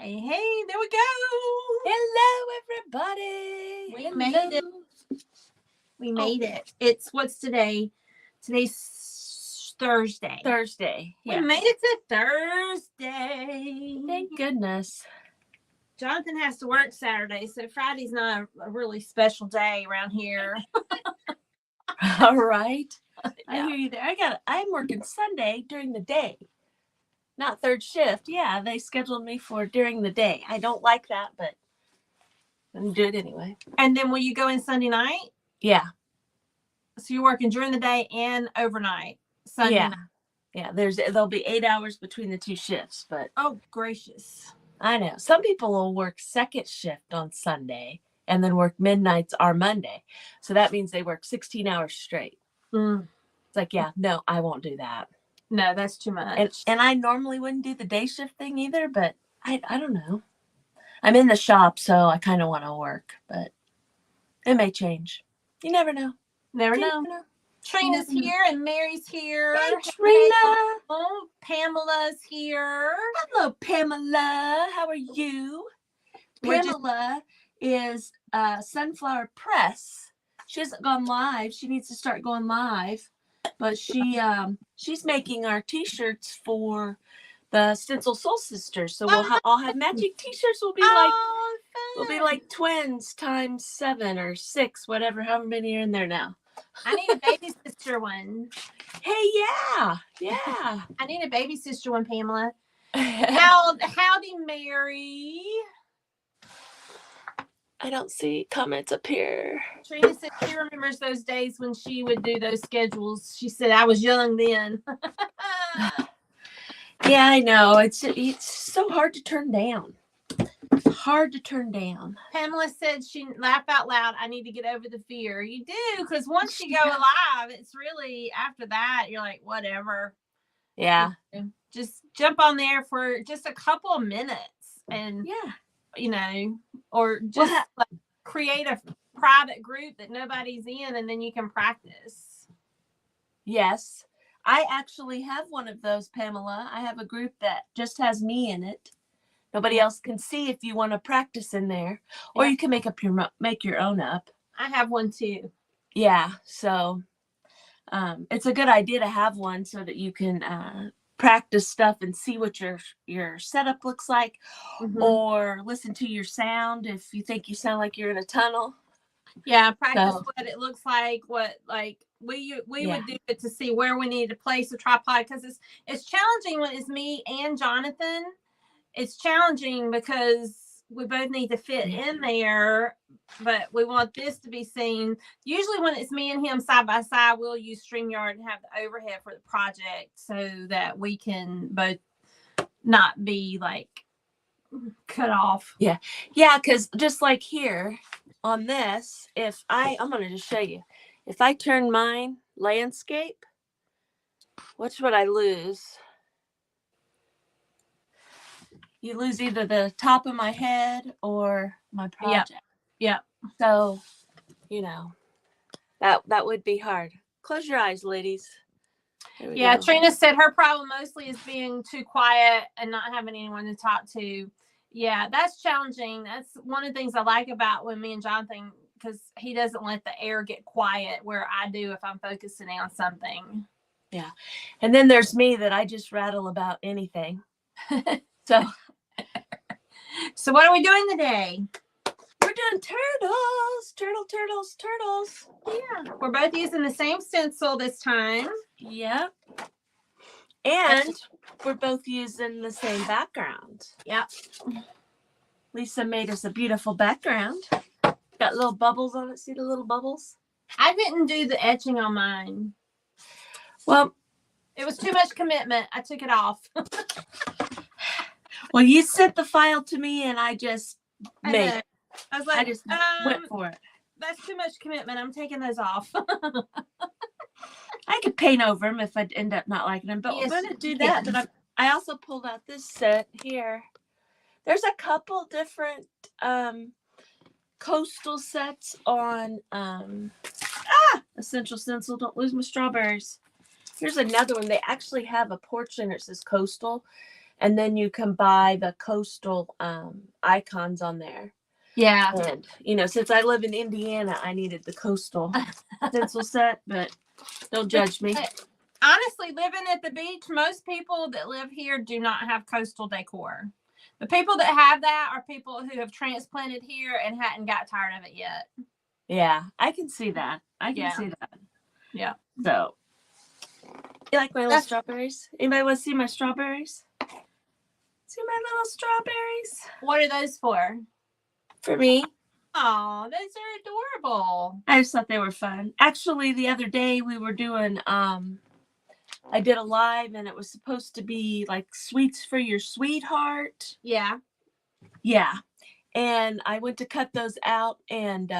Hey, hey, there we go. Hello, everybody. We made it. We made it. What's today? Today's Thursday. Thursday. We Yes. made it to Thursday. Thank goodness. Jonathan has to work Saturday, so Friday's not a really special day around here. All right. I Yeah. hear you there. I'm working Sunday during the day. Not third shift. Yeah, they scheduled me for during the day. I don't like that, but I'm gonna do it anyway. And then will you go in Sunday night? Yeah. So you're working during the day and overnight. Sunday Yeah. night. Yeah. There'll be 8 hours between the two shifts, but Oh, gracious. I know some people will work second shift on Sunday and then work midnights or Monday. So that means they work 16 hours straight. Mm. It's like, yeah, no, I won't do that. No, that's too much. And I normally wouldn't do the day shift thing either, but I don't know. I'm in the shop, so I kind of want to work, but it may change. You never know. Never You know. never know. Trina's here and Mary's here. Hey, Trina. Oh, Pamela's here. Hello, Pamela. How are you? Pamela is Sunflower Press. She hasn't gone live. She needs to start going live. But she's making our t-shirts for the Stencil Soul Sisters. So we'll all have magic t-shirts. We'll be like twins times 7 or 6, whatever, however many are in there now. I need a baby sister one. Hey, yeah. I need a baby sister one, Pamela. Howdy, Mary. I don't see comments up here. Trina said she remembers those days when she would do those schedules. She said I was young then. Yeah, I know. It's so hard to turn down. Hard to turn down. Pamela said she laughed out loud. I need to get over the fear. You do, because once you go live, it's really after that you're like whatever. Yeah. Just jump on there for just a couple of minutes, and or just create a private group that nobody's in, and then you can practice. Yes. I actually have one of those, Pamela. I have a group that just has me in it. Nobody else can see if you want to practice in there, or you can make your own up. I have one too. Yeah, so it's a good idea to have one so that you can practice stuff and see what your setup looks like, or listen to your sound if you think you sound like you're in a tunnel. Yeah, practice what it looks like. We would do it to see where we need to place a tripod, because it's challenging when it's me and Jonathan. It's challenging because we both need to fit in there, but we want this to be seen. Usually when it's me and him side by side, we'll use StreamYard and have the overhead for the project so that we can both not be like cut off. Yeah, because just like here on this, I'm going to just show you. If I turn mine landscape, what would I lose? You lose either the top of my head or my project. Yep. So, that would be hard. Close your eyes, ladies. Yeah, go. Trina said her problem mostly is being too quiet and not having anyone to talk to. Yeah, that's challenging. That's one of the things I like about when me and Jonathan, because he doesn't let the air get quiet where I do if I'm focusing on something. Yeah. And then there's me that I just rattle about anything. So what are we doing today? We're doing turtles. Turtles. Yeah. We're both using the same stencil this time. Yep. And we're both using the same background. Yep. Lisa made us a beautiful background. Got little bubbles on it. See the little bubbles? I didn't do the etching on mine. Well, it was too much commitment. I took it off. Well, you sent the file to me, and I just made it. I was like, I just went for it. That's too much commitment. I'm taking those off. I could paint over them if I end up not liking them, but we're going to do that. But I also pulled out this set here. There's a couple different coastal sets on Essential Stencil. Don't lose my strawberries. Here's another one. They actually have a portion that says coastal. And then you can buy the coastal icons on there. Yeah. And, you know, since I live in Indiana, I needed the coastal stencil set, but don't judge me. Honestly, living at the beach, most people that live here do not have coastal decor. The people that have that are people who have transplanted here and hadn't got tired of it yet. Yeah, I can see that. I can see that. Yeah. So, you like my little strawberries? Anybody want to see my strawberries? See my little strawberries? What are those for? For me. Oh, those are adorable. I just thought they were fun. Actually, the other day we were doing, I did a live and it was supposed to be like sweets for your sweetheart. Yeah. Yeah. And I went to cut those out and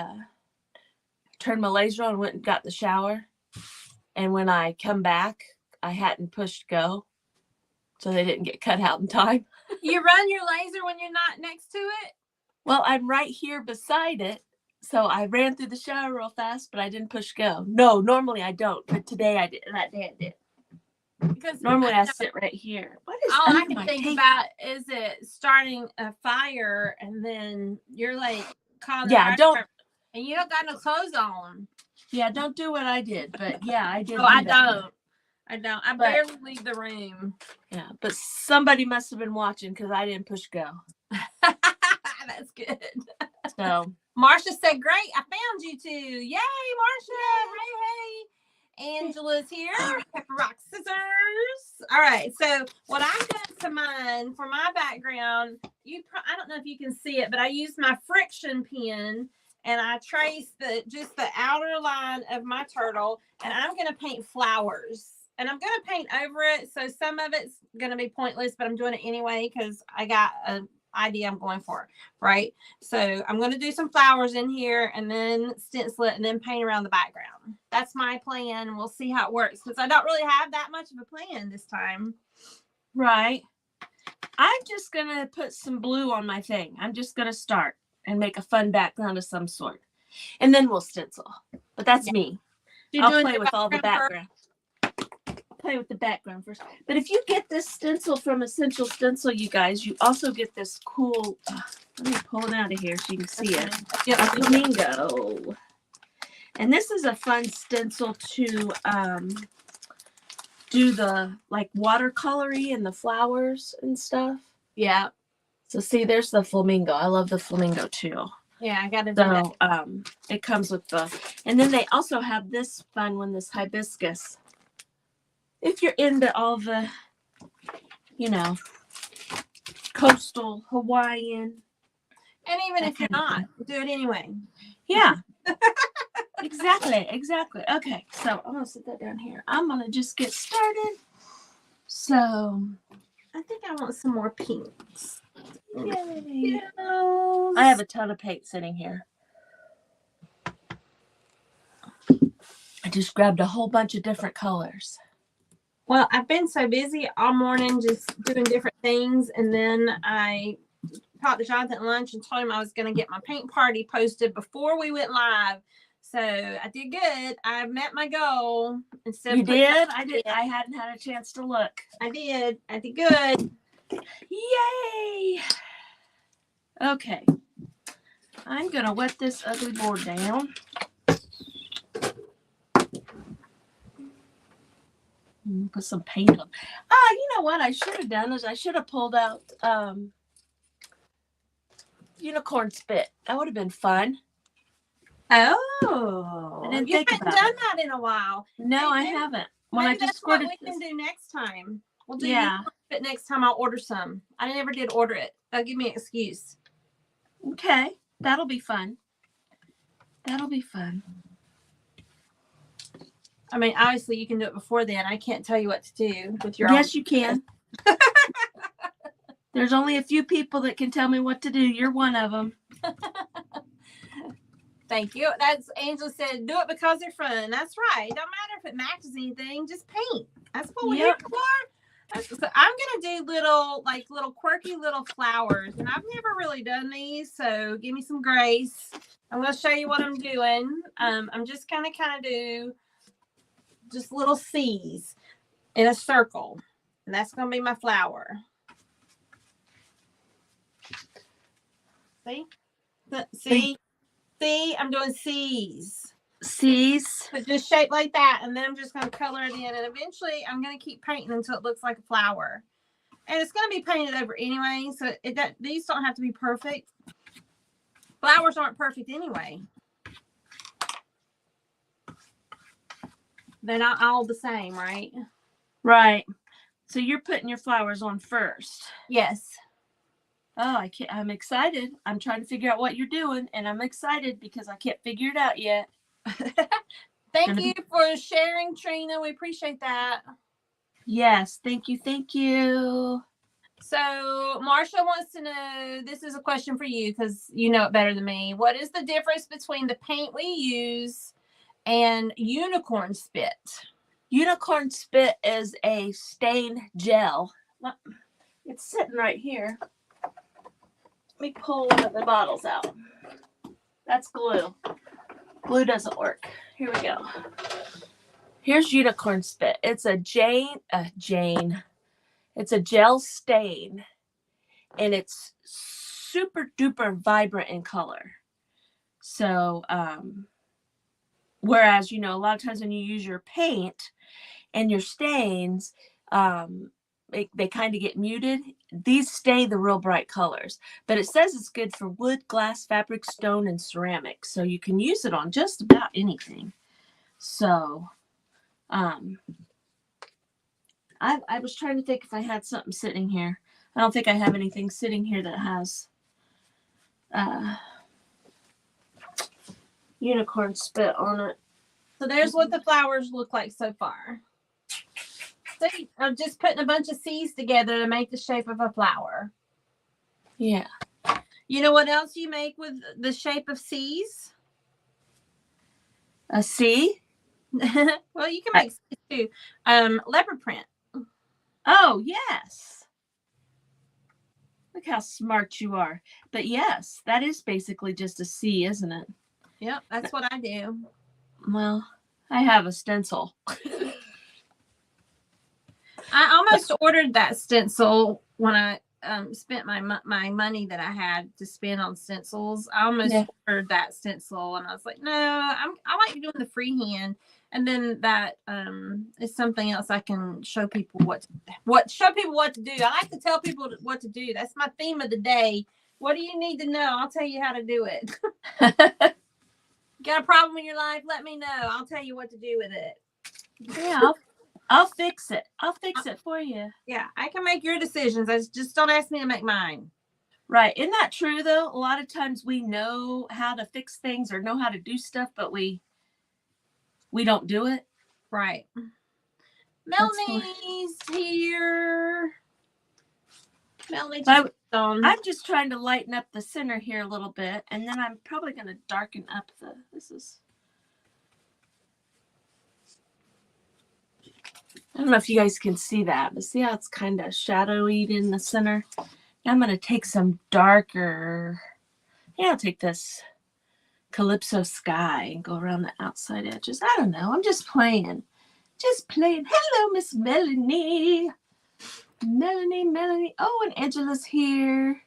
turned my laser on and went and got the shower. And when I come back, I hadn't pushed go. So they didn't get cut out in time. You run your laser when you're not next to it? Well, I'm right here beside it. So I ran through the shower real fast, but I didn't push go. No, normally I don't. But today I did. That day I did. Because normally I sit right here. What is all I can think about is it starting a fire and then you're like calling and you don't got no clothes on. Yeah, don't do what I did. But yeah, I did. Oh, I don't. I barely leave the room. Yeah, but somebody must have been watching because I didn't push go. That's good. So Marsha said, "Great, I found you two. Yay, Marsha! Hey. Angela's here. Pepper, rock, scissors. All right. So what I've done to mine for my background, I don't know if you can see it, but I used my friction pen and I traced just the outer line of my turtle, and I'm going to paint flowers. And I'm going to paint over it. So some of it's going to be pointless, but I'm doing it anyway because I got an idea I'm going for, right? So I'm going to do some flowers in here and then stencil it and then paint around the background. That's my plan. We'll see how it works because I don't really have that much of a plan this time. Right. I'm just going to put some blue on my thing. I'm just going to start and make a fun background of some sort. And then we'll stencil. But that's me. I'll play with all the background. Play with the background first. But if you get this stencil from Essential Stencil, you guys, you also get this cool, let me pull it out of here so you can see it. A flamingo. And this is a fun stencil to do the like watercolory and the flowers and stuff. Yeah. So see, there's the flamingo. I love the flamingo too. Yeah, I got to do that. It comes with and then they also have this fun one, this hibiscus. If you're into all the, coastal Hawaiian. And even if you're not, do it anyway. Yeah. Exactly. Okay, so I'm going to sit that down here. I'm going to just get started. So, I think I want some more pinks. Yay. I have a ton of paint sitting here. I just grabbed a whole bunch of different colors. Well, I've been so busy all morning just doing different things. And then I talked to Jonathan at lunch and told him I was going to get my paint party posted before we went live. So I did good. I met my goal. You did? I did. I hadn't had a chance to look. I did. I did good. Yay. Okay. I'm going to wet this ugly board down. Put some paint on. You know what I should have done is I should have pulled out unicorn spit. That would have been fun. Oh, I didn't you haven't done that in a while. No, I haven't. Well, I just squirted. What we can do next time. We'll do unicorn spit next time. I'll order some. I never did order it. That'll give me an excuse. Okay, that'll be fun. That'll be fun. I mean, obviously you can do it before then. I can't tell you what to do with your Yes, you can. There's only a few people that can tell me what to do. You're one of them. Thank you. That's Angela said, do it because they're fun. That's right. It don't matter if it matches anything. Just paint. That's what we're here for. So I'm going to do little quirky little flowers. And I've never really done these. So give me some grace. I'm going to show you what I'm doing. I'm just going to kind of do just little C's in a circle. And that's going to be my flower. See? See? See? I'm doing C's. C's. But just shape like that, and then I'm just going to color it in, and eventually I'm going to keep painting until it looks like a flower. And it's going to be painted over anyway, so these don't have to be perfect. Flowers aren't perfect anyway. They're not all the same, right? Right. So you're putting your flowers on first. Yes. Oh, I'm excited. I'm trying to figure out what you're doing, and I'm excited because I can't figure it out yet. Thank you for sharing, Trina. We appreciate that. Yes, thank you, thank you. So Marsha wants to know, this is a question for you because you know it better than me. What is the difference between the paint we use and unicorn spit? Unicorn spit is a stain gel. It's sitting right here. Let me pull one of the bottles out. That's glue. Glue doesn't work. Here we go. Here's unicorn spit. It's a It's a gel stain, and it's super duper vibrant in color. So, whereas, a lot of times when you use your paint and your stains, they kind of get muted. These stay the real bright colors, but it says it's good for wood, glass, fabric, stone, and ceramic. So you can use it on just about anything. So, I was trying to think if I had something sitting here. I don't think I have anything sitting here that has unicorn spit on it. So there's what the flowers look like so far. See, I'm just putting a bunch of C's together to make the shape of a flower. Yeah. You know what else you make with the shape of C's? A C? Well, you can make C's too. Leopard print. Oh, yes. Look how smart you are. But yes, that is basically just a C, isn't it? Yep, that's what I do. Well, I have a stencil. I almost ordered that stencil when I spent my money that I had to spend on stencils. I almost ordered that stencil, and I was like, no, I like doing the freehand, and then that is something else I can show people what to do. I like to tell people what to do. That's my theme of the day. What do you need to know? I'll tell you how to do it. Got a problem in your life? Let me know. I'll tell you what to do with it. Yeah, I'll fix it. I'll fix it for you. Yeah, I can make your decisions. Just don't ask me to make mine. Right. Isn't that true, though? A lot of times we know how to fix things or know how to do stuff, but we don't do it. Right. Melanie's here. Melanie, I'm just trying to lighten up the center here a little bit, and then I'm probably going to darken up I don't know if you guys can see that, but see how it's kind of shadowy in the center? Now I'm going to take some darker, I'll take this Calypso Sky and go around the outside edges. I don't know. I'm just playing. Hello, Miss Melanie. Melanie. Oh, and Angela's here.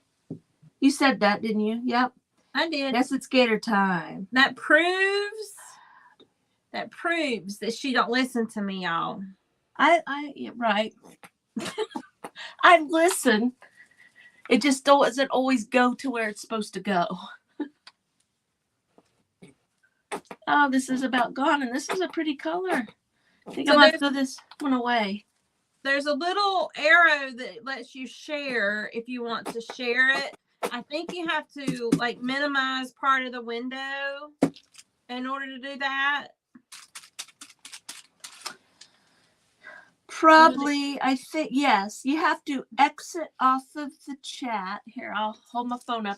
You said that, didn't you? Yep. I did. Yes, it's gator time. That proves that she don't listen to me, y'all. Yeah, right. I listen. It just doesn't always go to where it's supposed to go. Oh, this is about gone, and this is a pretty color. I think I might throw this one away. There's a little arrow that lets you share if you want to share it. I think you have to minimize part of the window in order to do that. Probably, I think, yes. You have to exit off of the chat. Here, I'll hold my phone up.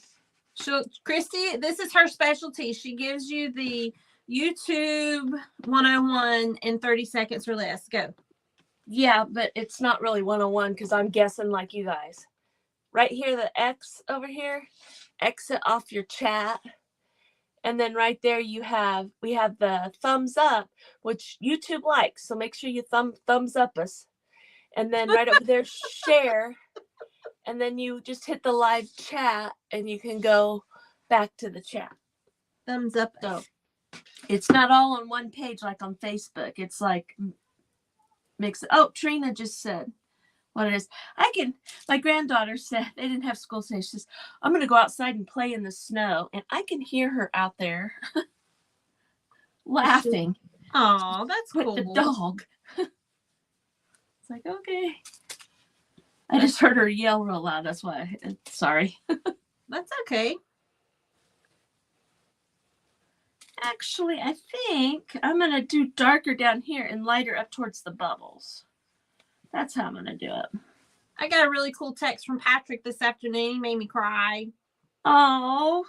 Kristi, this is her specialty. She gives you the YouTube 101 in 30 seconds or less. Go. Yeah, but it's not really 101 because I'm guessing like you guys. Right here, the X over here, exit off your chat. And then right there we have the thumbs up, which YouTube likes. So make sure you thumbs up us. And then right over there, share. And then you just hit the live chat and you can go back to the chat. Thumbs up. So it's not all on one page like on Facebook. It's like mix it. Oh, Trina just said what it is. My granddaughter said they didn't have school today. She says, I'm going to go outside and play in the snow. And I can hear her out there laughing. Oh, that's with cool. the dog. It's like, okay. I just heard her yell real loud. That's why. Sorry. That's okay. Actually, I think I'm going to do darker down here and lighter up towards the bubbles. That's how I'm going to do it. I got a really cool text from Patrick this afternoon. He made me cry. Oh.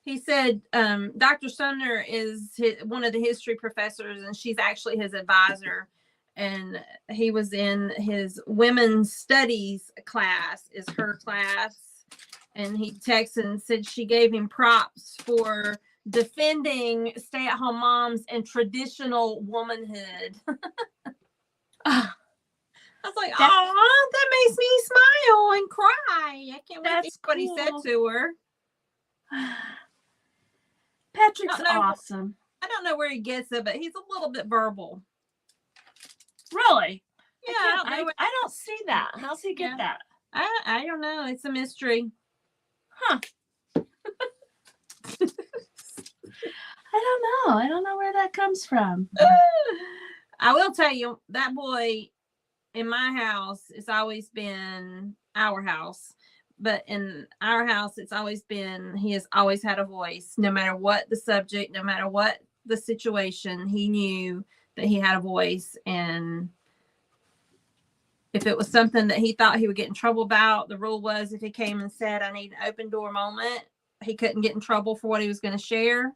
He said Dr. Sumner is one of the history professors, and she's actually his advisor. And he was in his women's studies class, is her class. And he texted and said she gave him props for defending stay-at-home moms and traditional womanhood. I was like, oh, that makes me smile and cry. I can't wait to see what he said to her. Patrick's awesome. I don't know where he gets it, but he's a little bit verbal. Really? Yeah, I don't see that. How's he get that? I don't know. It's a mystery. Huh. I don't know where that comes from. I will tell you, that boy in my house, it's always been our house. But in our house, it's always been, he has always had a voice. No matter what the subject, no matter what the situation, he knew that he had a voice. And if it was something that he thought he would get in trouble about, the rule was if he came and said, I need an open door moment, he couldn't get in trouble for what he was going to share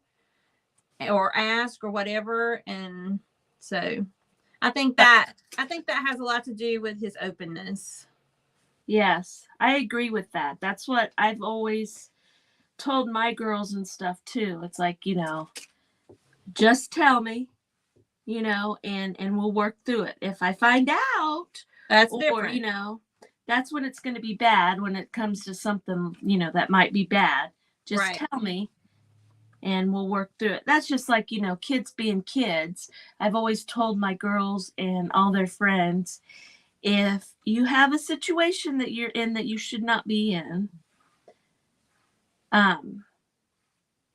or ask or whatever. And so I think that has a lot to do with his openness. Yes, I agree with that. That's what I've always told my girls and stuff too. It's like, just tell me, and we'll work through it. If I find out, that's different. That's when it's going to be bad, when it comes to something, that might be bad. Just tell me and we'll work through it. That's just like, kids being kids. I've always told my girls and all their friends, if you have a situation that you're in that you should not be in,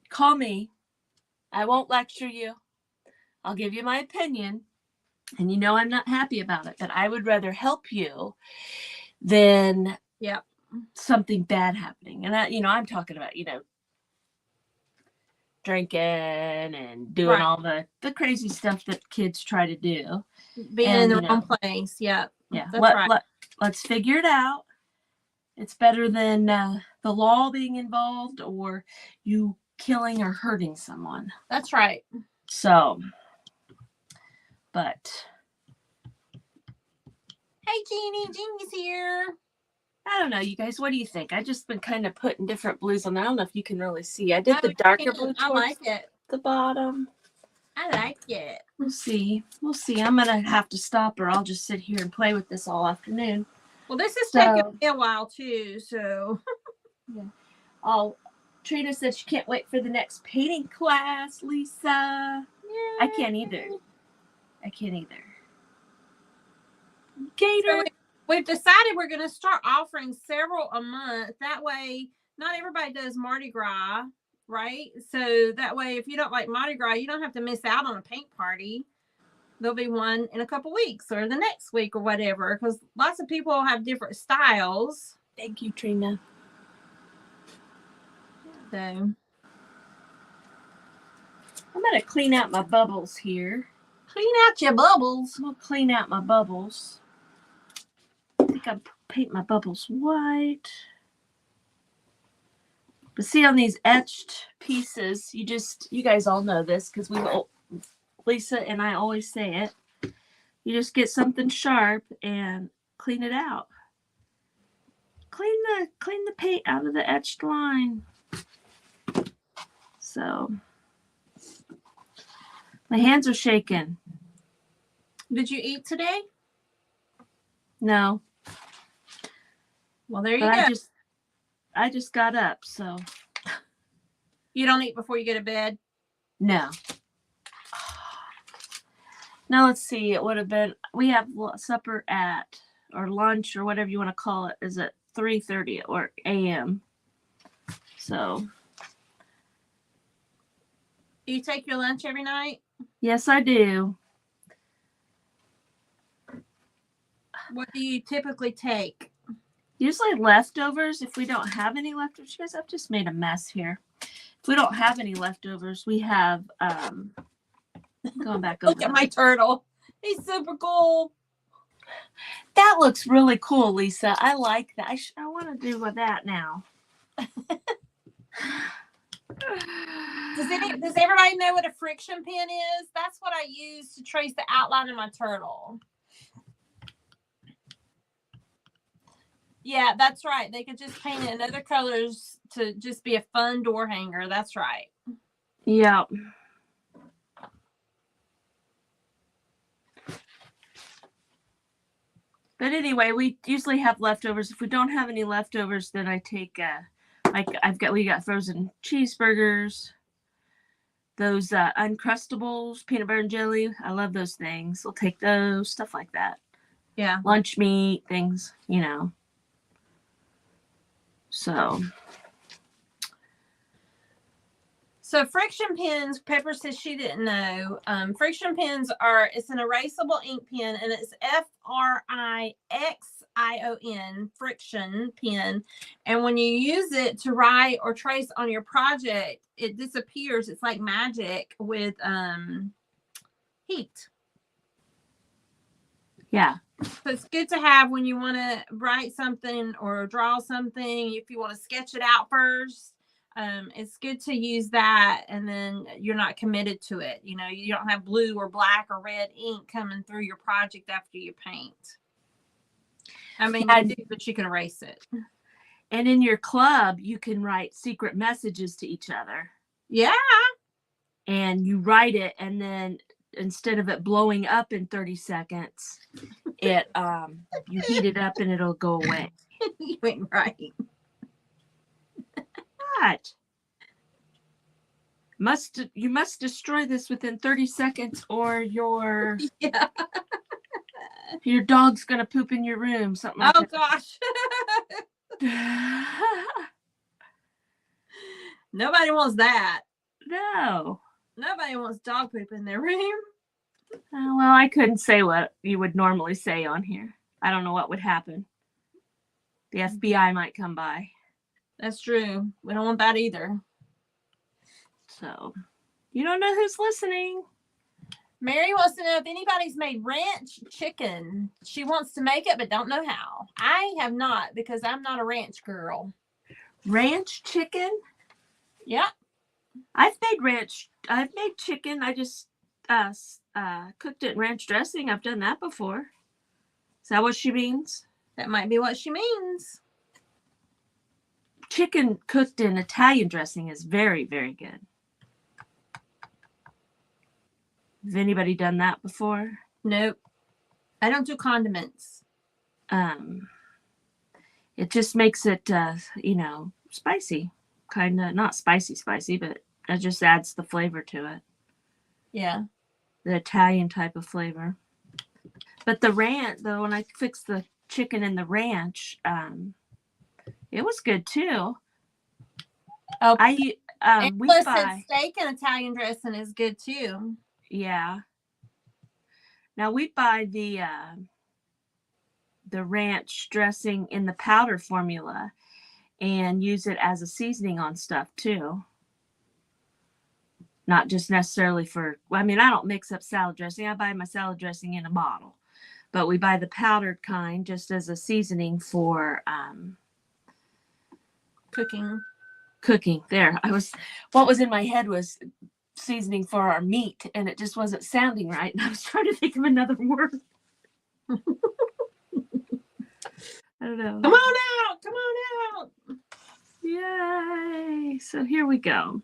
call me. I won't lecture you. I'll give you my opinion. And I'm not happy about it, but I would rather help you than something bad happening. And I'm talking about, drinking and doing all the crazy stuff that kids try to do. Being in the wrong place. Yeah. Yeah. Let's figure it out. It's better than the law being involved or you killing or hurting someone. That's right. So, but. Hey, Jeannie's here. I don't know, you guys. What do you think? I just been kind of putting different blues on there. I don't know if you can really see. I did the darker blue. I like it. The bottom. I like it. We'll see. I'm going to have to stop or I'll just sit here and play with this all afternoon. Well, this is taking me a while too, so. Yeah. Trina said she can't wait for the next painting class, Lisa. Yeah. I can't either. Gator. So we've decided we're going to start offering several a month. That way, not everybody does Mardi Gras, right? So that way, if you don't like Mardi Gras, you don't have to miss out on a paint party. There'll be one in a couple weeks or the next week or whatever, because lots of people have different styles. Thank you, Trina. So I'm going to clean out my bubbles here. Clean out your bubbles. I'm going to clean out my bubbles. I think I'll paint my bubbles white. But see, on these etched pieces, you guys all know this because Lisa and I always say it. You just get something sharp and clean it out. Clean the paint out of the etched line. So my hands are shaking. Did you eat today? No. Well, there you go. I just got up, so You don't eat before you go to bed? No. Now let's see. It would have been, we have supper at, or lunch or whatever you want to call it, is at 3:30 at work a.m. So. Do you take your lunch every night? Yes, I do. What do you typically take? Usually leftovers. If we don't have any leftovers, you guys, I've just made a mess here. If we don't have any leftovers, we have going back over. Look at my turtle. He's super cool. That looks really cool, Lisa. I like that. I want to do with that now. Does everybody know what a friction pen is? That's what I use to trace the outline of my turtle. Yeah, that's right. They could just paint it in other colors to just be a fun door hanger. That's right. Yeah. But anyway, we usually have leftovers. If we don't have any leftovers, then I take we got frozen cheeseburgers, those Uncrustables, peanut butter and jelly. I love those things. We'll take those, stuff like that. Yeah. Lunch meat, things, you know. So friction pens, Pepper says she didn't know. Friction pens it's an erasable ink pen, and it's Frixion, friction pen. And when you use it to write or trace on your project, it disappears. It's like magic with heat. Yeah. So it's good to have when you want to write something or draw something. If you want to sketch it out first, it's good to use that, and then you're not committed to it. You know, you don't have blue or black or red ink coming through your project after you paint. I mean, you do, but you can erase it. And in your club, you can write secret messages to each other. Yeah. And you write it, and then instead of it blowing up in 30 seconds, it you heat it up and it'll go away. You ain't right. What? You must destroy this within 30 seconds, or your dog's gonna poop in your room. Something like that. Gosh. Nobody wants that. No. Nobody wants dog poop in their room. Well, I couldn't say what you would normally say on here. I don't know what would happen. The FBI might come by. That's true. We don't want that either. So, you don't know who's listening. Mary wants to know if anybody's made ranch chicken. She wants to make it, but don't know how. I have not, because I'm not a ranch girl. Ranch chicken? Yeah. I've made chicken. I just cooked it in ranch dressing. I've done that before. Is that what she means? That might be what she means. Chicken cooked in Italian dressing is very, very good. Has anybody done that before? Nope. I don't do condiments. It just makes it, spicy. Kind of, not spicy, but it just adds the flavor to it. Yeah. The Italian type of flavor. But the ranch, though, when I fixed the chicken in the ranch, it was good too. Oh, we buy steak and Italian dressing is good too. Yeah. Now we buy the ranch dressing in the powder formula and use it as a seasoning on stuff too. Not just necessarily I don't mix up salad dressing. I buy my salad dressing in a bottle, but we buy the powdered kind just as a seasoning for cooking. There, what was in my head was seasoning for our meat, and it just wasn't sounding right, and I was trying to think of another word. I don't know. Come on out. Yay. So here we go.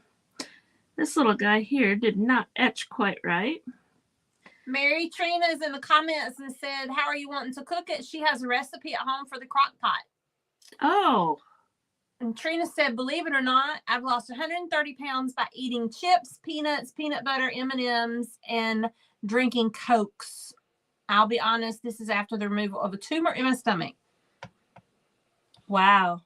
This little guy here did not etch quite right. Mary Trina is in the comments and said, how are you wanting to cook it? She has a recipe at home for the crock pot. Oh, And Trina said, believe it or not, I've lost 130 pounds by eating chips, peanuts, peanut butter, M&Ms, and drinking Cokes. I'll be honest, this is after the removal of a tumor in my stomach. Wow.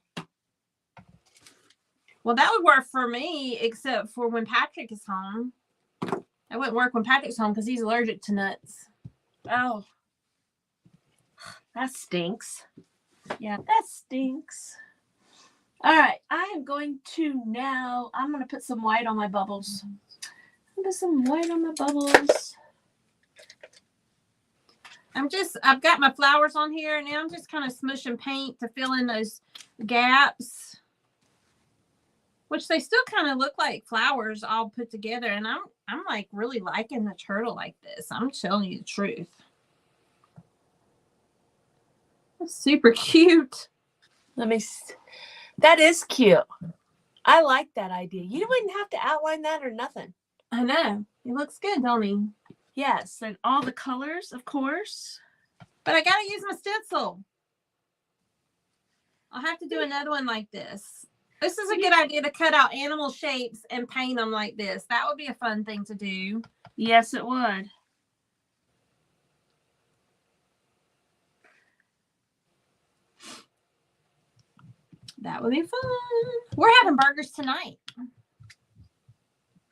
Well, that would work for me, except for when Patrick is home. That wouldn't work when Patrick's home because he's allergic to nuts. Oh. That stinks. Yeah. That stinks. All right. I am going to put some white on my bubbles. Put some white on my bubbles. I've got my flowers on here, and now I'm just kind of smushing paint to fill in those gaps, which they still kind of look like flowers all put together. And I'm like really liking the turtle like this. I'm telling you the truth. That's super cute. That is cute. I like that idea. You wouldn't have to outline that or nothing. I know. It looks good, don't he? Yes, and all the colors, of course. But I got to use my stencil. I'll have to do another one like this. This is a good idea to cut out animal shapes and paint them like this. That would be a fun thing to do. Yes, it would. That would be fun. We're having burgers tonight.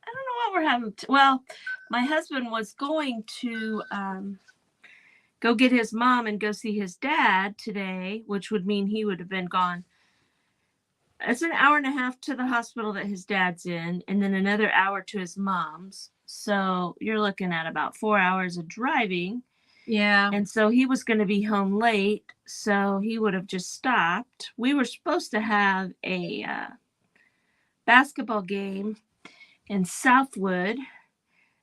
I don't know what we're having. Well, my husband was going to go get his mom and go see his dad today, which would mean he would have been gone. It's an hour and a half to the hospital that his dad's in, and then another hour to his mom's. So you're looking at about 4 hours of driving. Yeah. And so he was going to be home late, so he would have just stopped. We were supposed to have a basketball game in Southwood,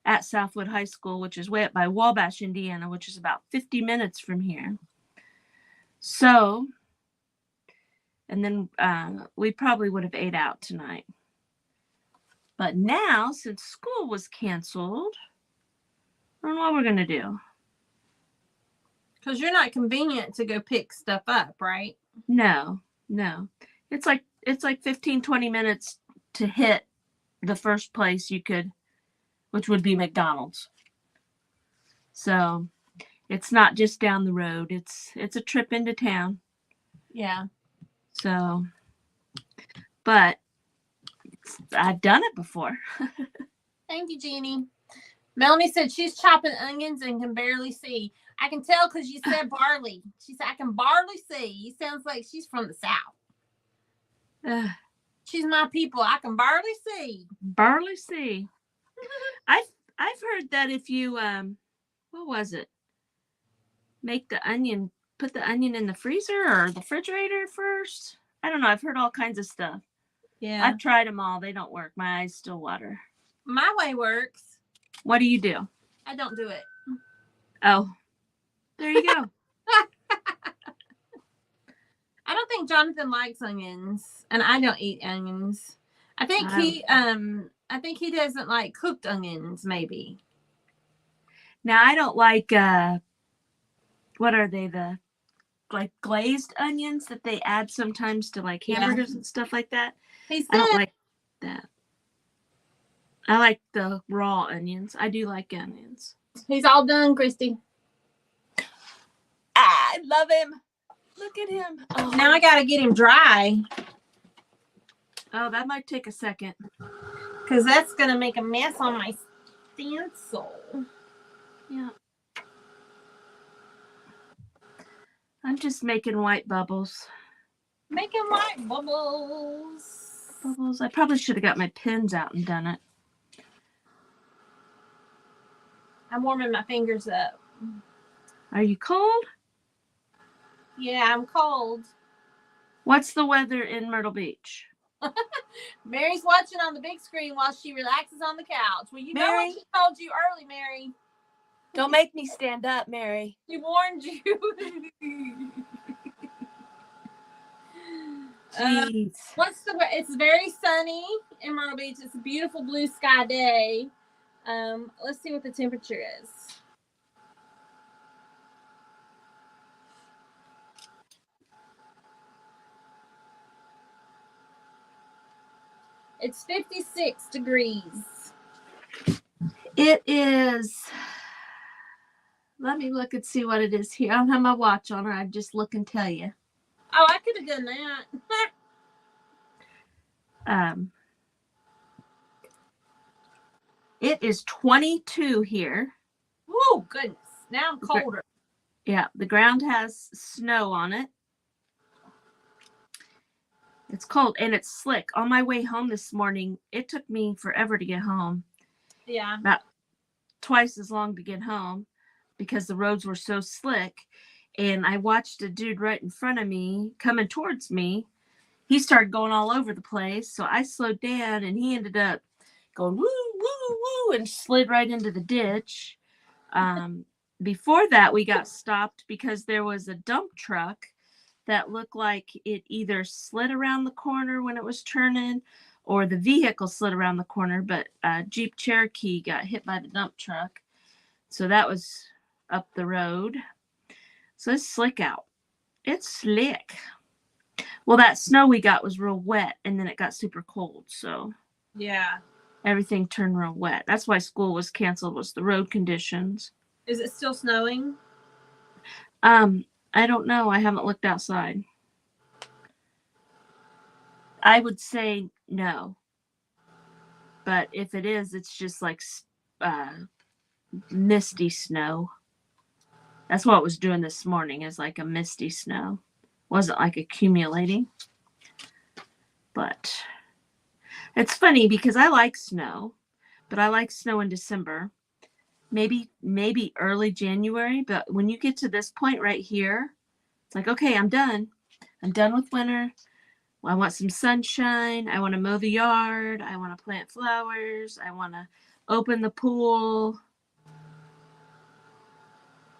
at Southwood High School, which is way up by Wabash, Indiana, which is about 50 minutes from here. So, and then we probably would have ate out tonight. But now, since school was canceled, I don't know what we're going to do. Because you're not convenient to go pick stuff up, right? No. It's like 15, 20 minutes to hit the first place you could, which would be McDonald's. So it's not just down the road. It's a trip into town. Yeah. So, but I've done it before. Thank you, Jeannie. Melanie said she's chopping onions and can barely see. I can tell because you said barley. She said, I can barely see. Sounds like she's from the South. She's my people. I can barely see. Barley see. I've heard that if you what was it? Put the onion in the freezer or the refrigerator first. I don't know. I've heard all kinds of stuff. Yeah. I've tried them all. They don't work. My eyes still water. My way works. What do you do? I don't do it. Oh, there you go. I don't think Jonathan likes onions, and I don't eat onions. I think he doesn't like cooked onions, maybe. Now I don't like what are they, the like glazed onions that they add sometimes to like hamburgers and stuff like that. I don't like that. I like the raw onions. I do like onions. He's all done, Kristi. I love him. Look at him. Oh. Now I gotta get him dry. Oh, that might take a second. Because that's gonna make a mess on my stencil. Yeah. I'm just making white bubbles. Making white bubbles. Bubbles. I probably should have got my pins out and done it. I'm warming my fingers up. Are you cold? Yeah, I'm cold. What's the weather in Myrtle Beach? Mary's watching on the big screen while she relaxes on the couch. Well, you know what she told you early, Mary. Don't make me stand up, Mary. She warned you. It's very sunny in Myrtle Beach. It's a beautiful blue sky day. Let's see what the temperature is. It's 56 degrees. It is. Let me look and see what it is here. I don't have my watch on, or I'd just look and tell you. Oh, I could have done that. It is 22 here. Oh, goodness. Now I'm colder. Yeah, the ground has snow on it. It's cold and it's slick. On my way home this morning, it took me forever to get home. Yeah. About twice as long to get home because the roads were so slick. And I watched a dude right in front of me coming towards me. He started going all over the place. So I slowed down and he ended up going woo, woo, woo, and slid right into the ditch. Before that, we got stopped because there was a dump truck that looked like it either slid around the corner when it was turning or the vehicle slid around the corner, but Jeep Cherokee got hit by the dump truck. So that was up the road. So it's slick out. It's slick. Well, that snow we got was real wet and then it got super cold. So yeah, everything turned real wet. That's why school was canceled, was the road conditions. Is it still snowing? I don't know. I haven't looked outside. I would say no. But if it is, it's just like misty snow. That's what it was doing this morning, is like a misty snow. Wasn't like accumulating. But it's funny because I like snow, but I like snow in December. Maybe early January, but when you get to this point right here, it's like, okay, I'm done. I'm done with winter. I want some sunshine. I want to mow the yard. I want to plant flowers. I want to open the pool.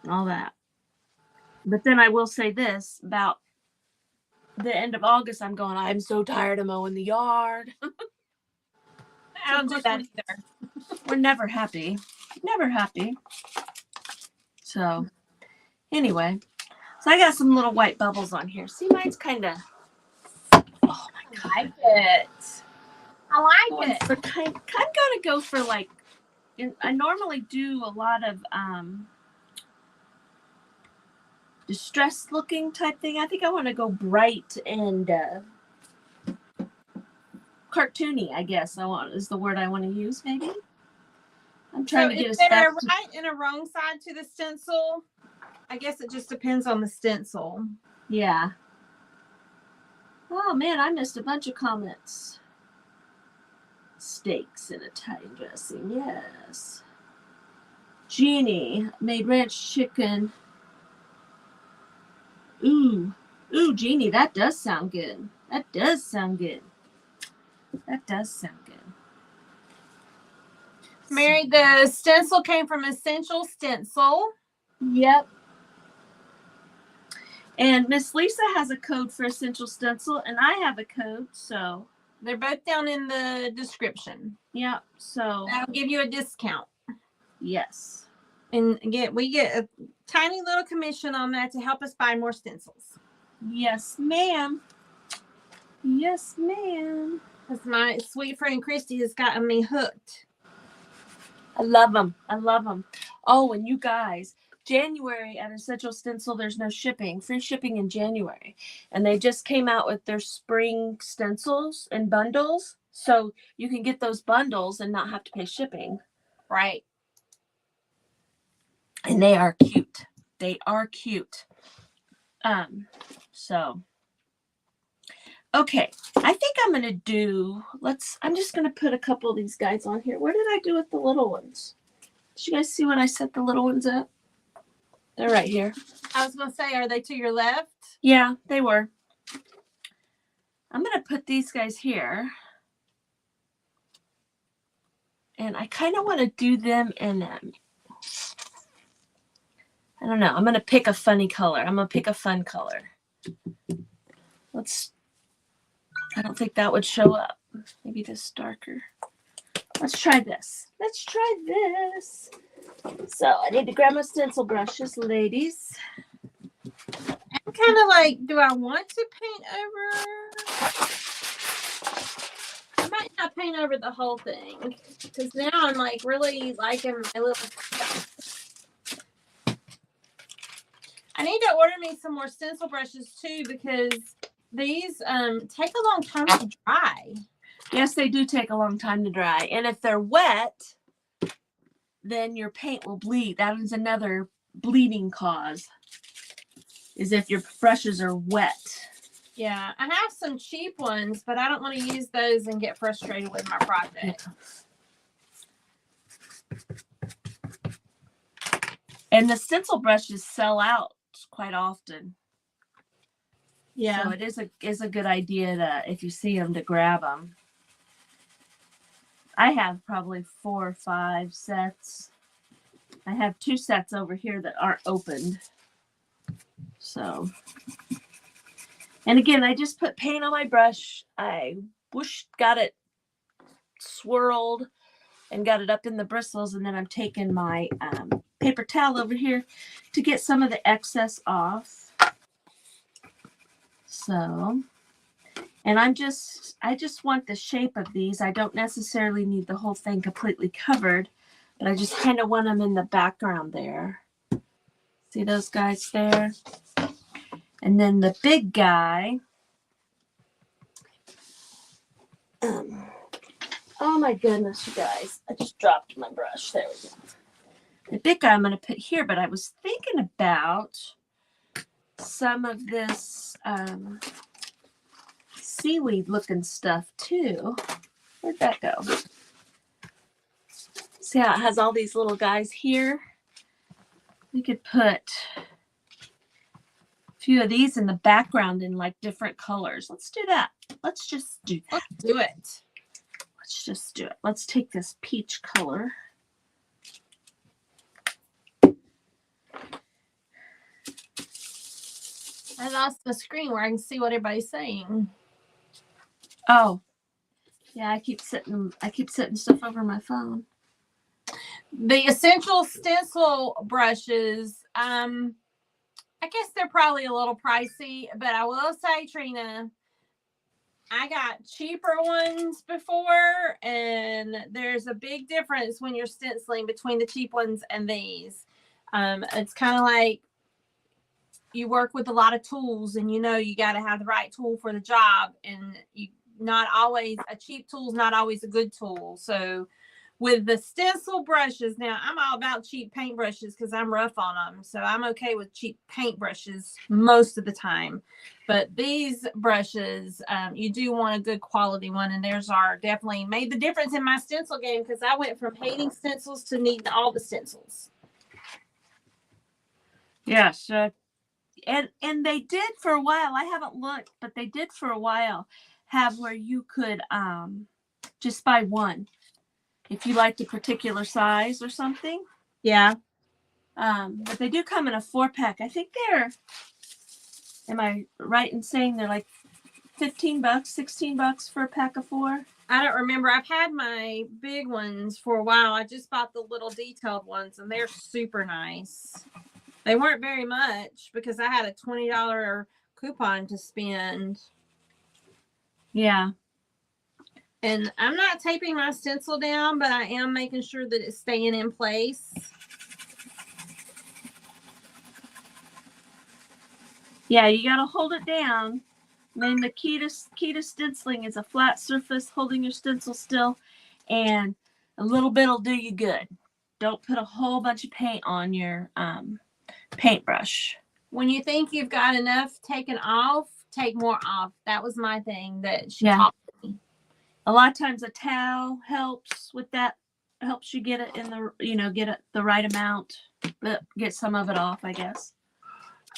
All that. But then I will say this, about the end of August, I'm so tired of mowing the yard. I don't do that either. We're never happy. Never happy. So, anyway. So I got some little white bubbles on here. See, mine's kind of... Oh, my God. I like it. I like it. For kind of gotta go for, like... I normally do a lot of distressed looking type thing. I think I want to go bright and cartoony, I guess is the word I want to use, maybe. I'm trying to get is there a right and a wrong side to the stencil? I guess it just depends on the stencil. Yeah. Oh man, I missed a bunch of comments. Steaks in Italian dressing, yes. Jeannie made ranch chicken. Ooh, Jeannie, that does sound good. That does sound good. Mary, the stencil came from Essential Stencil. Yep. And Miss Lisa has a code for Essential Stencil, and I have a code, so they're both down in the description. Yep. So that'll give you a discount. Yes. And we get a tiny little commission on that to help us buy more stencils. Yes, ma'am. Yes, ma'am. Because my sweet friend Kristi has gotten me hooked. I love them. Oh, and you guys, January at Essential Stencil, there's no shipping. Free shipping in January. And they just came out with their spring stencils and bundles. So you can get those bundles and not have to pay shipping. Right. And they are cute. So okay, I think I'm gonna do, I'm just gonna put a couple of these guys on here. Where did I do with the little ones? Did you guys see when I set the little ones up? They're right here. I was gonna say, are they to your left? Yeah, they were. I'm gonna put these guys here. And I kind of want to do them in I don't know. I'm going to pick a funny color. I'm going to pick a fun color. I don't think that would show up. Maybe this darker. Let's try this. So I need to grab my stencil brushes, ladies. I'm kind of like, do I want to paint over? I might I paint over the whole thing because now I'm like really liking my little stuff. I need to order me some more stencil brushes too because these take a long time to dry. Yes, they do take a long time to dry. And if they're wet, then your paint will bleed. That is another bleeding cause, is if your brushes are wet. Yeah, I have some cheap ones, but I don't want to use those and get frustrated with my project. And the stencil brushes sell out quite often. Yeah. So it is a good idea to, if you see them, to grab them. I have probably 4 or 5 sets. I have 2 sets over here that aren't opened. So, and again, I just put paint on my brush. I got it swirled and got it up in the bristles, and then I'm taking my paper towel over here to get some of the excess off. So, and I just want the shape of these. I don't necessarily need the whole thing completely covered, but I just kind of want them in the background there. See those guys there? And then the big guy. Oh my goodness, you guys. I just dropped my brush. There we go. The big guy I'm going to put here, but I was thinking about some of this seaweed looking stuff too. Where'd that go? See how it has all these little guys here? We could put a few of these in the background in like different colors. Let's do that. Let's just do that. Let's do it. Let's just do it. Let's take this peach color. I lost the screen where I can see what everybody's saying. Oh, yeah. I keep setting stuff over my phone. The Essential Stencil brushes, I guess they're probably a little pricey, but I will say, Trina, I got cheaper ones before, and there's a big difference when you're stenciling between the cheap ones and these. It's kind of like you work with a lot of tools, and you know you got to have the right tool for the job, and a cheap tool is not always a good tool. So with the stencil brushes, now I'm all about cheap paint brushes because I'm rough on them. So I'm okay with cheap paint brushes most of the time. But these brushes, you do want a good quality one. And theirs are definitely made the difference in my stencil game because I went from hating stencils to needing all the stencils. Yes. And they did for a while. I haven't looked, but they did for a while have where you could just buy one if you liked a particular size or something. Yeah. But they do come in a 4-pack. I think am I right in saying they're like $15, $16 for a pack of 4? I don't remember. I've had my big ones for a while. I just bought the little detailed ones, and they're super nice. They weren't very much because I had a $20 coupon to spend. Yeah. And I'm not taping my stencil down, but I am making sure that it's staying in place. Yeah, you got to hold it down. I mean, the key to stenciling is a flat surface, holding your stencil still, and a little bit will do you good. Don't put a whole bunch of paint on your paintbrush. When you think you've got enough taken off, take more off. That was my thing that she taught me. A lot of times a towel helps with that. Helps you get it in the, get it the right amount, but get some of it off, I guess.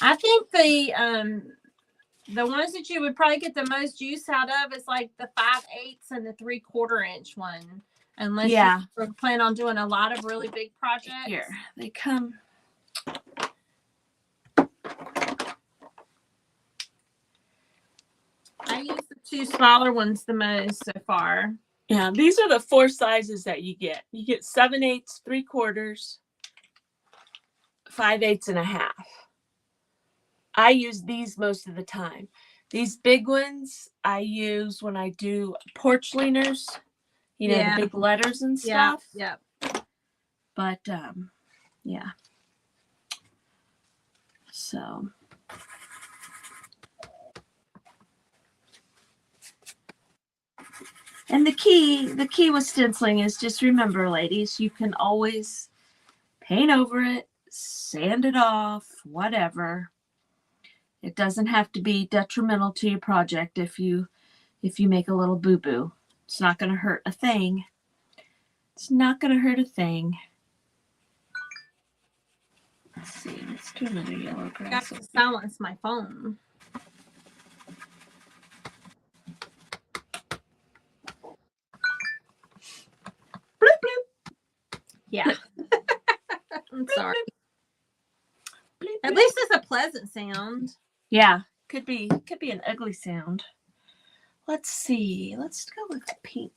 I think the ones that you would probably get the most use out of is like the 5/8 and the 3/4 inch one. Unless you plan on doing a lot of really big projects. Here, they come. I use the 2 smaller ones the most so far. Yeah, these are the 4 sizes that you get. You get 7/8, 3/4, 5/8 and a half. I use these most of the time. These big ones I use when I do porch leaners you know, Yeah. the big letters and Yeah. stuff. Yeah. But yeah. So and the key with stenciling is just remember, ladies, you can always paint over it, sand it off, whatever. It doesn't have to be detrimental to your project if you make a little boo-boo. It's not going to hurt a thing. It's not going to hurt a thing. Let's see. Let's do another yellow I grass. got to silence my phone. Bloop, bloop. Yeah. I'm sorry. Bloop, bloop. At least it's a pleasant sound. Yeah, could be an ugly sound. Let's see. Let's go with a pink.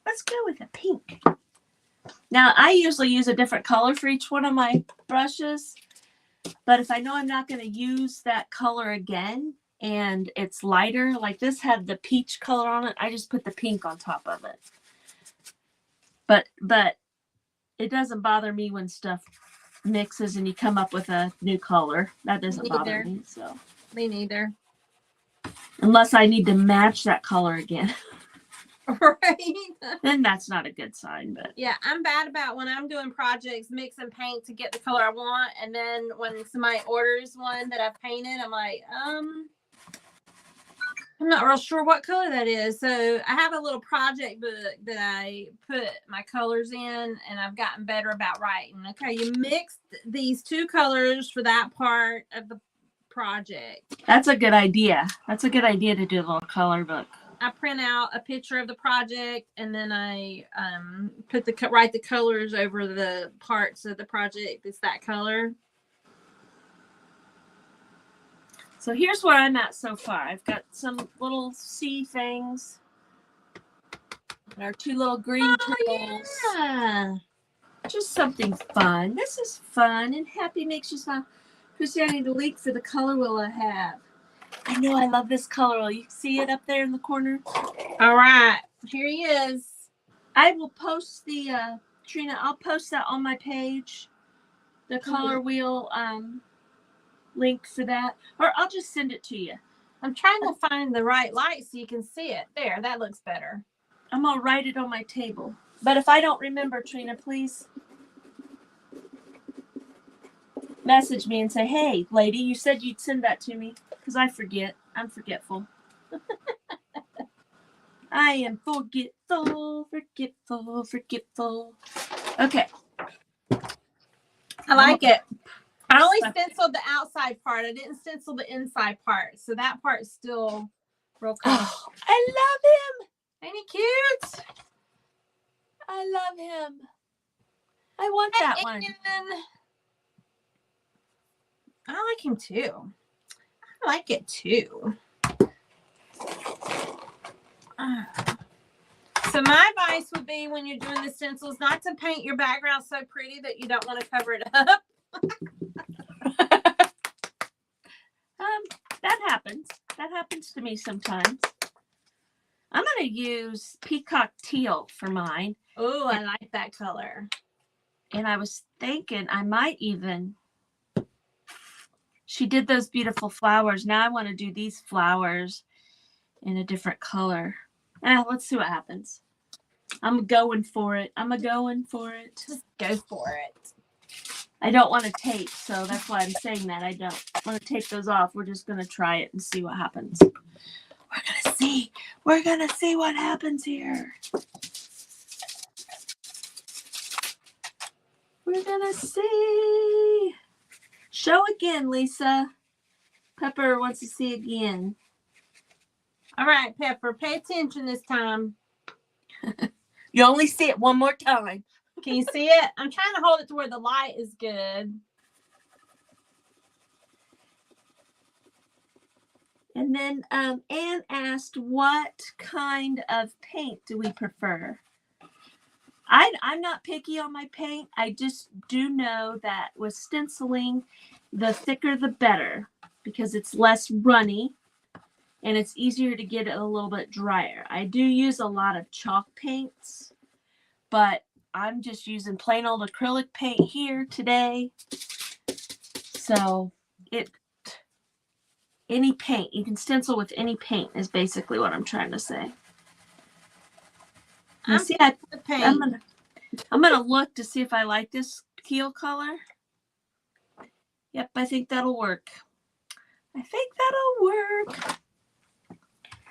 Let's go with a pink. Now, I usually use a different color for each one of my brushes, but if I know I'm not going to use that color again and it's lighter, like this had the peach color on it, I just put the pink on top of it. But it doesn't bother me when stuff mixes and you come up with a new color. That doesn't bother me. So Me neither. unless I need to match that color again. Right. Then that's not a good sign. But yeah, I'm bad about when I'm doing projects, mix and paint to get the color I want, and then when somebody orders one that I've painted, I'm like, I'm not real sure what color that is. So I have a little project book that I put my colors in, and I've gotten better about writing. Okay, you mixed these two colors for that part of the project. that's a good idea. That's a good idea to do a little color book. I print out a picture of the project, and then I write the colors over the parts of the project that's that color. So here's where I'm at so far. I've got some little sea things. And our two little green turtles. Yeah. Just something fun. This is fun and happy makes you smile. Kristi, I need a link for the color wheel I have. I know I love this color wheel. You see it up there in the corner? All right. Here he is. I will post the, Trina, I'll post that on my page. The color wheel link for that. Or I'll just send it to you. I'm trying to find the right light so you can see it. There, that looks better. I'm going to write it on my table. But if I don't remember, Trina, please message me and say, hey, lady, you said you'd send that to me. Because I forget. I'm forgetful. I am forgetful. Okay. I like it. I only stenciled the outside part. I didn't stencil the inside part. So that part's still real cool. Oh, I love him. Ain't he cute? I love him. I want that one. I like him too. I like it too. So my advice would be when you're doing the stencils, not to paint your background so pretty that you don't want to cover it up. That happens. That happens to me sometimes. I'm going to use peacock teal for mine. Oh, I like that color. And I was thinking I might even, she did those beautiful flowers. Now I want to do these flowers in a different color. Let's see what happens. I'm going for it. Just go for it. I don't want to tape, so that's why I'm saying that. I don't want to tape those off. We're just going to try it and see what happens. We're going to see. We're going to see what happens here. We're going to see. Show again, Lisa. Pepper wants to see again. All right, Pepper, pay attention this time. You only see it one more time. Can you see it? I'm trying to hold it to where the light is good. And then Anne asked, what kind of paint do we prefer? I'm not picky on my paint. I just do know that with stenciling, the thicker the better because it's less runny and it's easier to get it a little bit drier. I do use a lot of chalk paints but I'm just using plain old acrylic paint here today. So any paint, you can stencil with any paint is basically what I'm trying to say. I'm gonna look to see if I like this teal color. Yep, I think that'll work.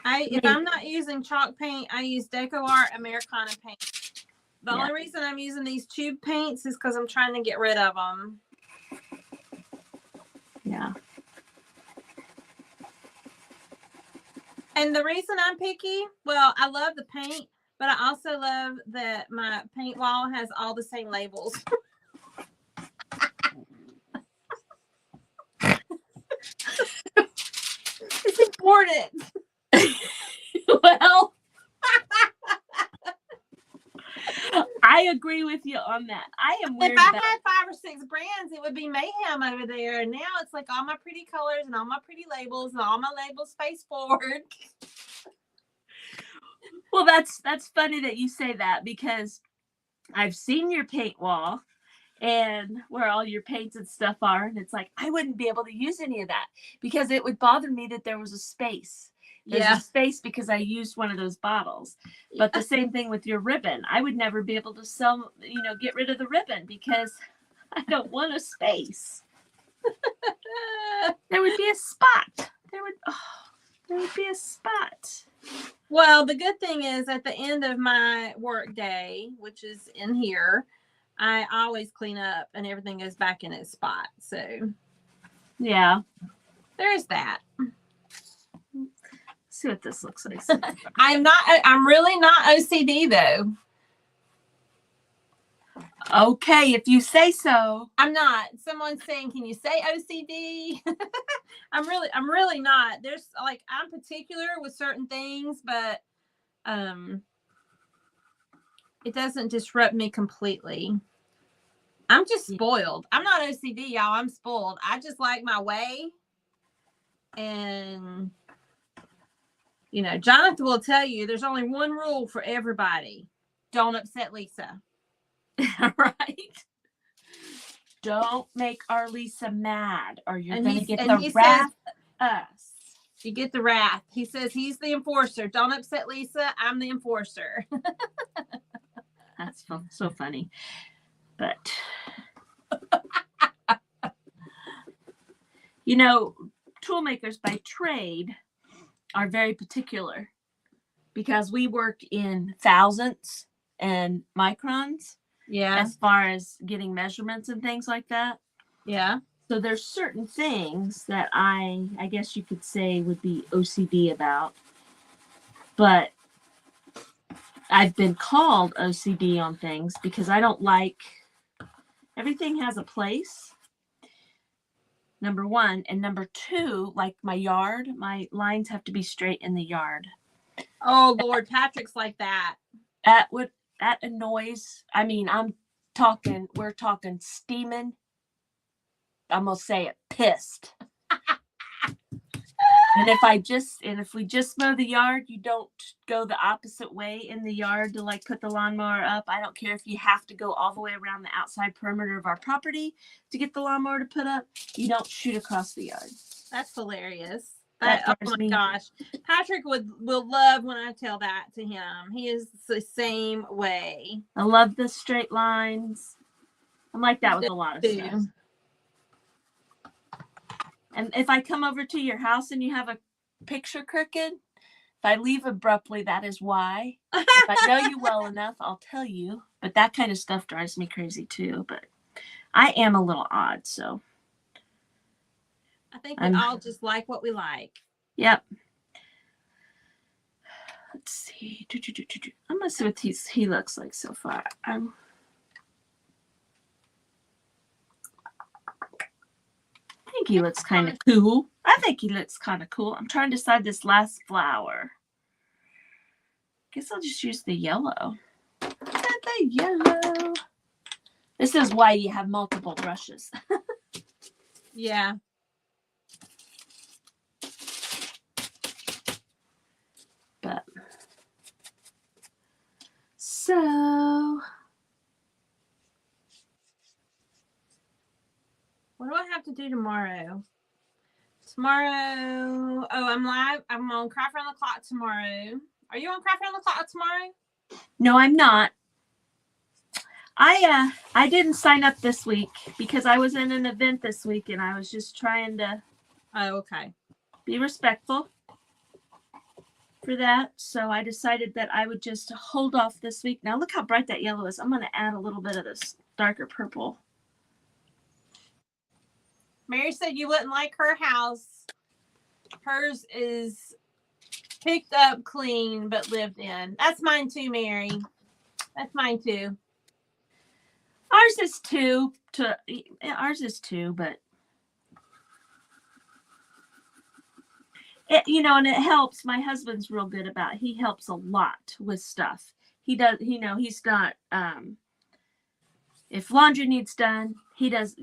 If I'm not using chalk paint, I use Decor Americana paint. The only reason I'm using these tube paints is because I'm trying to get rid of them. Yeah. And the reason I'm picky, well, I love the paint, but I also love that my paint wall has all the same labels. It's important. Well, I agree with you on that. I am weird. If I had 5 or 6 brands, it would be mayhem over there. And now it's like all my pretty colors and all my pretty labels and all my labels face forward. Well, that's funny that you say that, because I've seen your paint wall and where all your paints and stuff are, and it's like I wouldn't be able to use any of that because it would bother me that there was a space. There's a space because I used one of those bottles. But the same thing with your ribbon. I would never be able to get rid of the ribbon because I don't want a space. There would be a spot. There would be a spot. Well, the good thing is at the end of my work day, which is in here, I always clean up and everything goes back in its spot. So yeah, there's that. See what this looks like. I'm really not OCD though. Okay, if you say so. I'm not. Someone's saying, can you say OCD? I'm really not. There's like, I'm particular with certain things, but it doesn't disrupt me completely. I'm just spoiled. I'm not OCD, y'all. I'm spoiled. I just like my way. And Jonathan will tell you there's only one rule for everybody. Don't upset Lisa. Right? Don't make our Lisa mad or you're going to get the wrath of us. You get the wrath. He says he's the enforcer. Don't upset Lisa. I'm the enforcer. That's so funny. But, tool makers by trade are very particular because we work in thousandths and microns. Yeah. As far as getting measurements and things like that. Yeah. So there's certain things that I guess you could say would be OCD about. But I've been called OCD on things because I don't like, everything has a place. Number one. And number two, like my yard, my lines have to be straight in the yard. Oh, Lord, Patrick's like that. That annoys. I mean, we're talking steaming. I'm going to say it, pissed. And if we just mow the yard, you don't go the opposite way in the yard to put the lawnmower up. I don't care if you have to go all the way around the outside perimeter of our property to get the lawnmower to put up. You don't shoot across the yard. That's hilarious. Oh my gosh. Patrick will love when I tell that to him. He is the same way. I love the straight lines. I'm like that with a lot of stuff. And if I come over to your house and you have a picture crooked, if I leave abruptly, that is why. If I know you well enough, I'll tell you. But that kind of stuff drives me crazy too. But I am a little odd, so. I think we all just like what we like. Yep. Let's see. I'm going to see what he looks like so far. I think he looks kind of cool. I'm trying to decide this last flower. Guess I'll just use the yellow. The yellow. This is why you have multiple brushes. Yeah. But so have to do tomorrow? Tomorrow, I'm live. I'm on Craft Around the Clock tomorrow. Are you on Craft Around the Clock tomorrow? No, I'm not. I didn't sign up this week because I was in an event this week and I was just trying to be respectful for that. So I decided that I would just hold off this week. Now look how bright that yellow is. I'm going to add a little bit of this darker purple. Mary said you wouldn't like her house. Hers is picked up, clean, but lived in. That's mine too, Mary. That's mine too. Ours is too, but it, and it helps. My husband's real good about it. He helps a lot with stuff. He does, he's not, if laundry needs done, he does,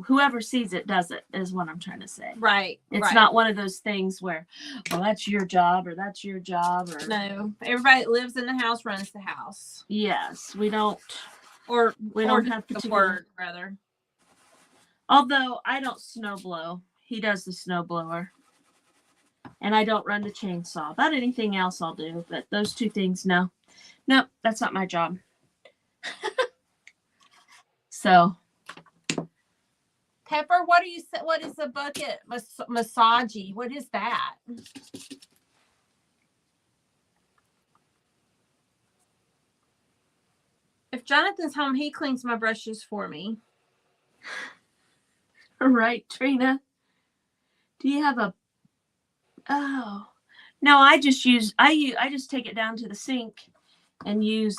whoever sees it does it, is what I'm trying to say. Right. It's not one of those things where, well, that's your job or that's your job. Or no, everybody that lives in the house runs the house. Yes, we don't. Or we don't have the word, rather. Although I don't snow blow. He does the snow blower. And I don't run the chainsaw. About anything else I'll do. But those two things, no. Nope, that's not my job. So. Pepper, what is the bucket massagey? What is that? If Jonathan's home, he cleans my brushes for me. Right, Trina. Do you have a... Oh. No, I just take it down to the sink and use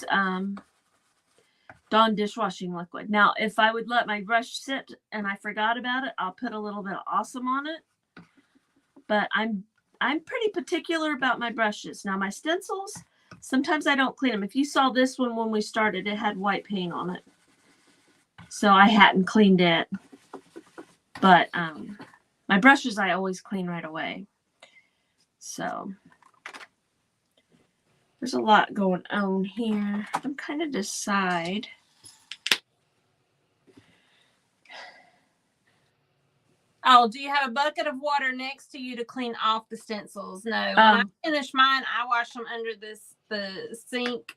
Dawn dishwashing liquid. Now, if I would let my brush sit and I forgot about it, I'll put a little bit of Awesome on it. But I'm pretty particular about my brushes. Now, my stencils, sometimes I don't clean them. If you saw this one when we started, it had white paint on it. So I hadn't cleaned it. But my brushes I always clean right away. So there's a lot going on here. I'm kind of decide. Oh, do you have a bucket of water next to you to clean off the stencils? No. When I finish mine, I wash them under the sink.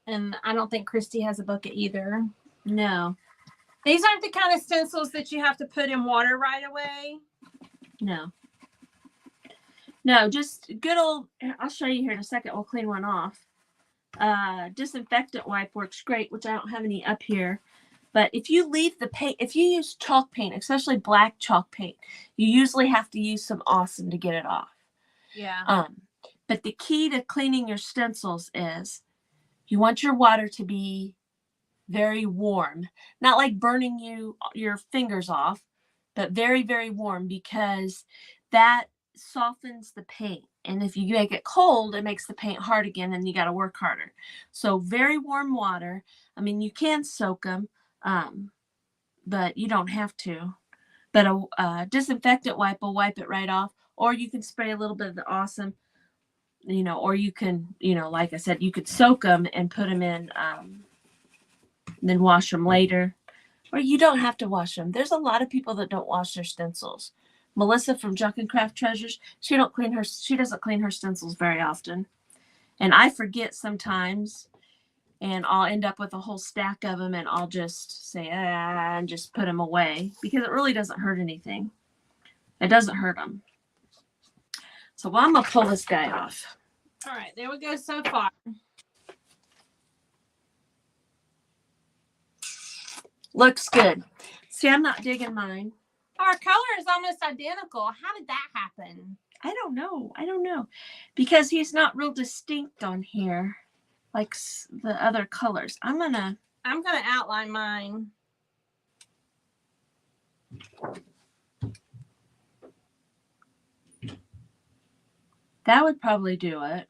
And I don't think Kristi has a bucket either. No. These aren't the kind of stencils that you have to put in water right away. No. No, just good old, I'll show you here in a second. We'll clean one off. Disinfectant wipe works great, which I don't have any up here. But if you leave the paint, if you use chalk paint, especially black chalk paint, you usually have to use some Awesome to get it off. Yeah. But the key to cleaning your stencils is you want your water to be very warm. Not like burning your fingers off, but very, very warm, because that softens the paint. And if you make it cold, it makes the paint hard again, and you got to work harder. So very warm water. I mean, you can soak them, but you don't have to. But a disinfectant wipe will wipe it right off, or you can spray a little bit of the Awesome, or you can, like I said, you could soak them and put them in, then wash them later. Or you don't have to wash them. There's a lot of people that don't wash their stencils. Melissa from Junk and Craft Treasures, she doesn't clean her stencils very often. And I forget sometimes, and I'll end up with a whole stack of them, and I'll just say, and just put them away, because it really doesn't hurt anything. It doesn't hurt them. So I'm going to pull this guy off. All right, there we go so far. Looks good. See, I'm not digging mine. Our color is almost identical. How did that happen? I don't know. Because he's not real distinct on here like the other colors. I'm gonna outline mine. That would probably do it.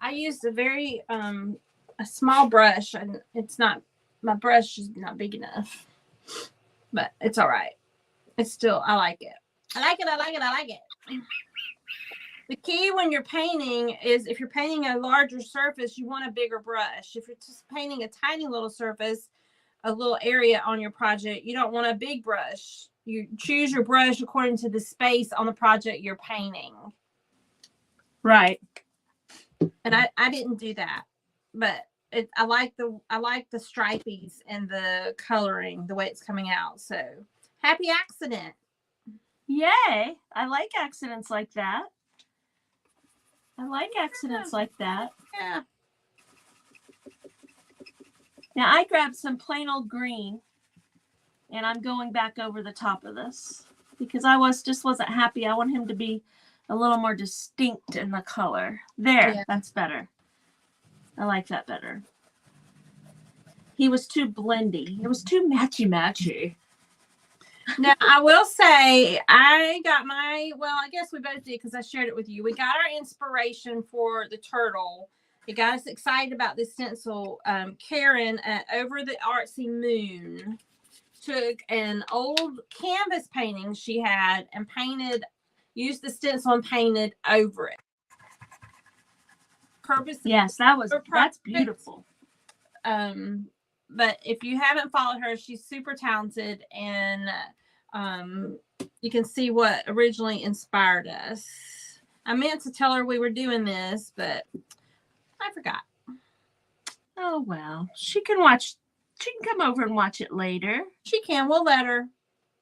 I used a very a small brush, and my brush is not big enough, but it's all right. It's still, I like it. I like it. The key when you're painting is, if you're painting a larger surface, you want a bigger brush. If you're just painting a tiny little surface, a little area on your project. You don't want a big brush. You choose your brush according to the space on the project you're painting. Right. And I didn't do that, but I like the stripies and the coloring, the way it's coming out. So happy accident. Yay. I like accidents like that. Yeah. Now I grabbed some plain old green and I'm going back over the top of this because I just wasn't happy. I want him to be a little more distinct in the color. There, yeah. That's better. I like that better. He was too blendy. It was too matchy-matchy. Now, I will say, I got I guess we both did because I shared it with you. We got our inspiration for the turtle. It got us excited about this stencil. Karen at Over the Artsy Moon took an old canvas painting she had and used the stencil and painted over it. Yes, that's beautiful. But if you haven't followed her, she's super talented, and you can see what originally inspired us. I meant to tell her we were doing this, but I forgot. Oh, well, she can come over and watch it later. She can. We'll let her.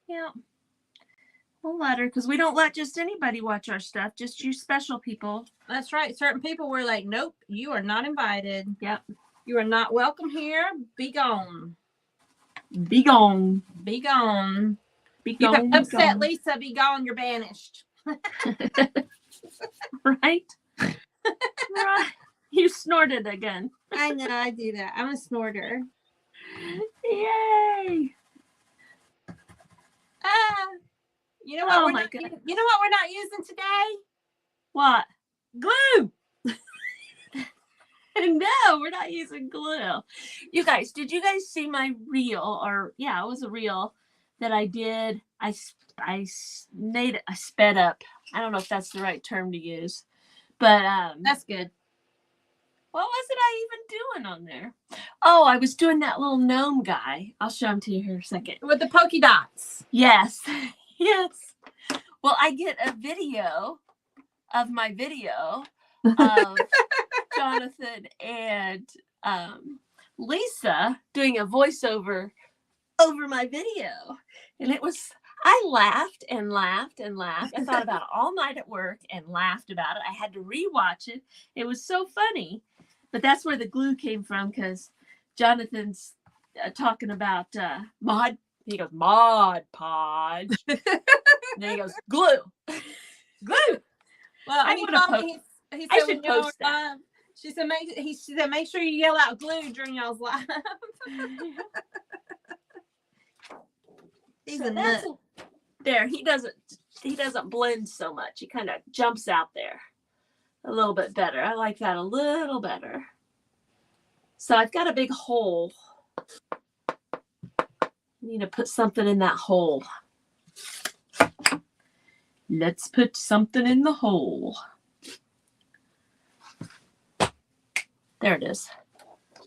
Yeah. We'll let her, because we don't let just anybody watch our stuff, just you special people. That's right. Certain people were like, nope, you are not invited. Yep. You are not welcome here. Be gone. Be gone. Be gone. Be gone. You have upset Lisa. Be gone. You're banished. Right? Right. You snorted again. I know. I do that. I'm a snorter. Yay. You know what? You know what we're not using today? What? Glue. No, we're not using glue. You guys, did you guys see my reel? It was a reel that I did. I sped up. I don't know if that's the right term to use, but that's good. What was it I even doing on there? Oh, I was doing that little gnome guy. I'll show him to you here in a second. With the polka dots. Yes. Yes. Well, I get a video of my video of Jonathan and Lisa doing a voiceover over my video. And I laughed and laughed and laughed. I thought about it all night at work and laughed about it. I had to rewatch it. It was so funny. But that's where the glue came from, because Jonathan's talking about Mod. He goes, Mod Podge. And then he goes, glue. Glue. Well, he said, I should post that. She said, make sure you yell out glue during y'all's live. He's a nut. There, he doesn't blend so much. He kind of jumps out there a little bit better. I like that a little better. So I've got a big hole. Need to put something in that hole. Let's put something in the hole. There it is.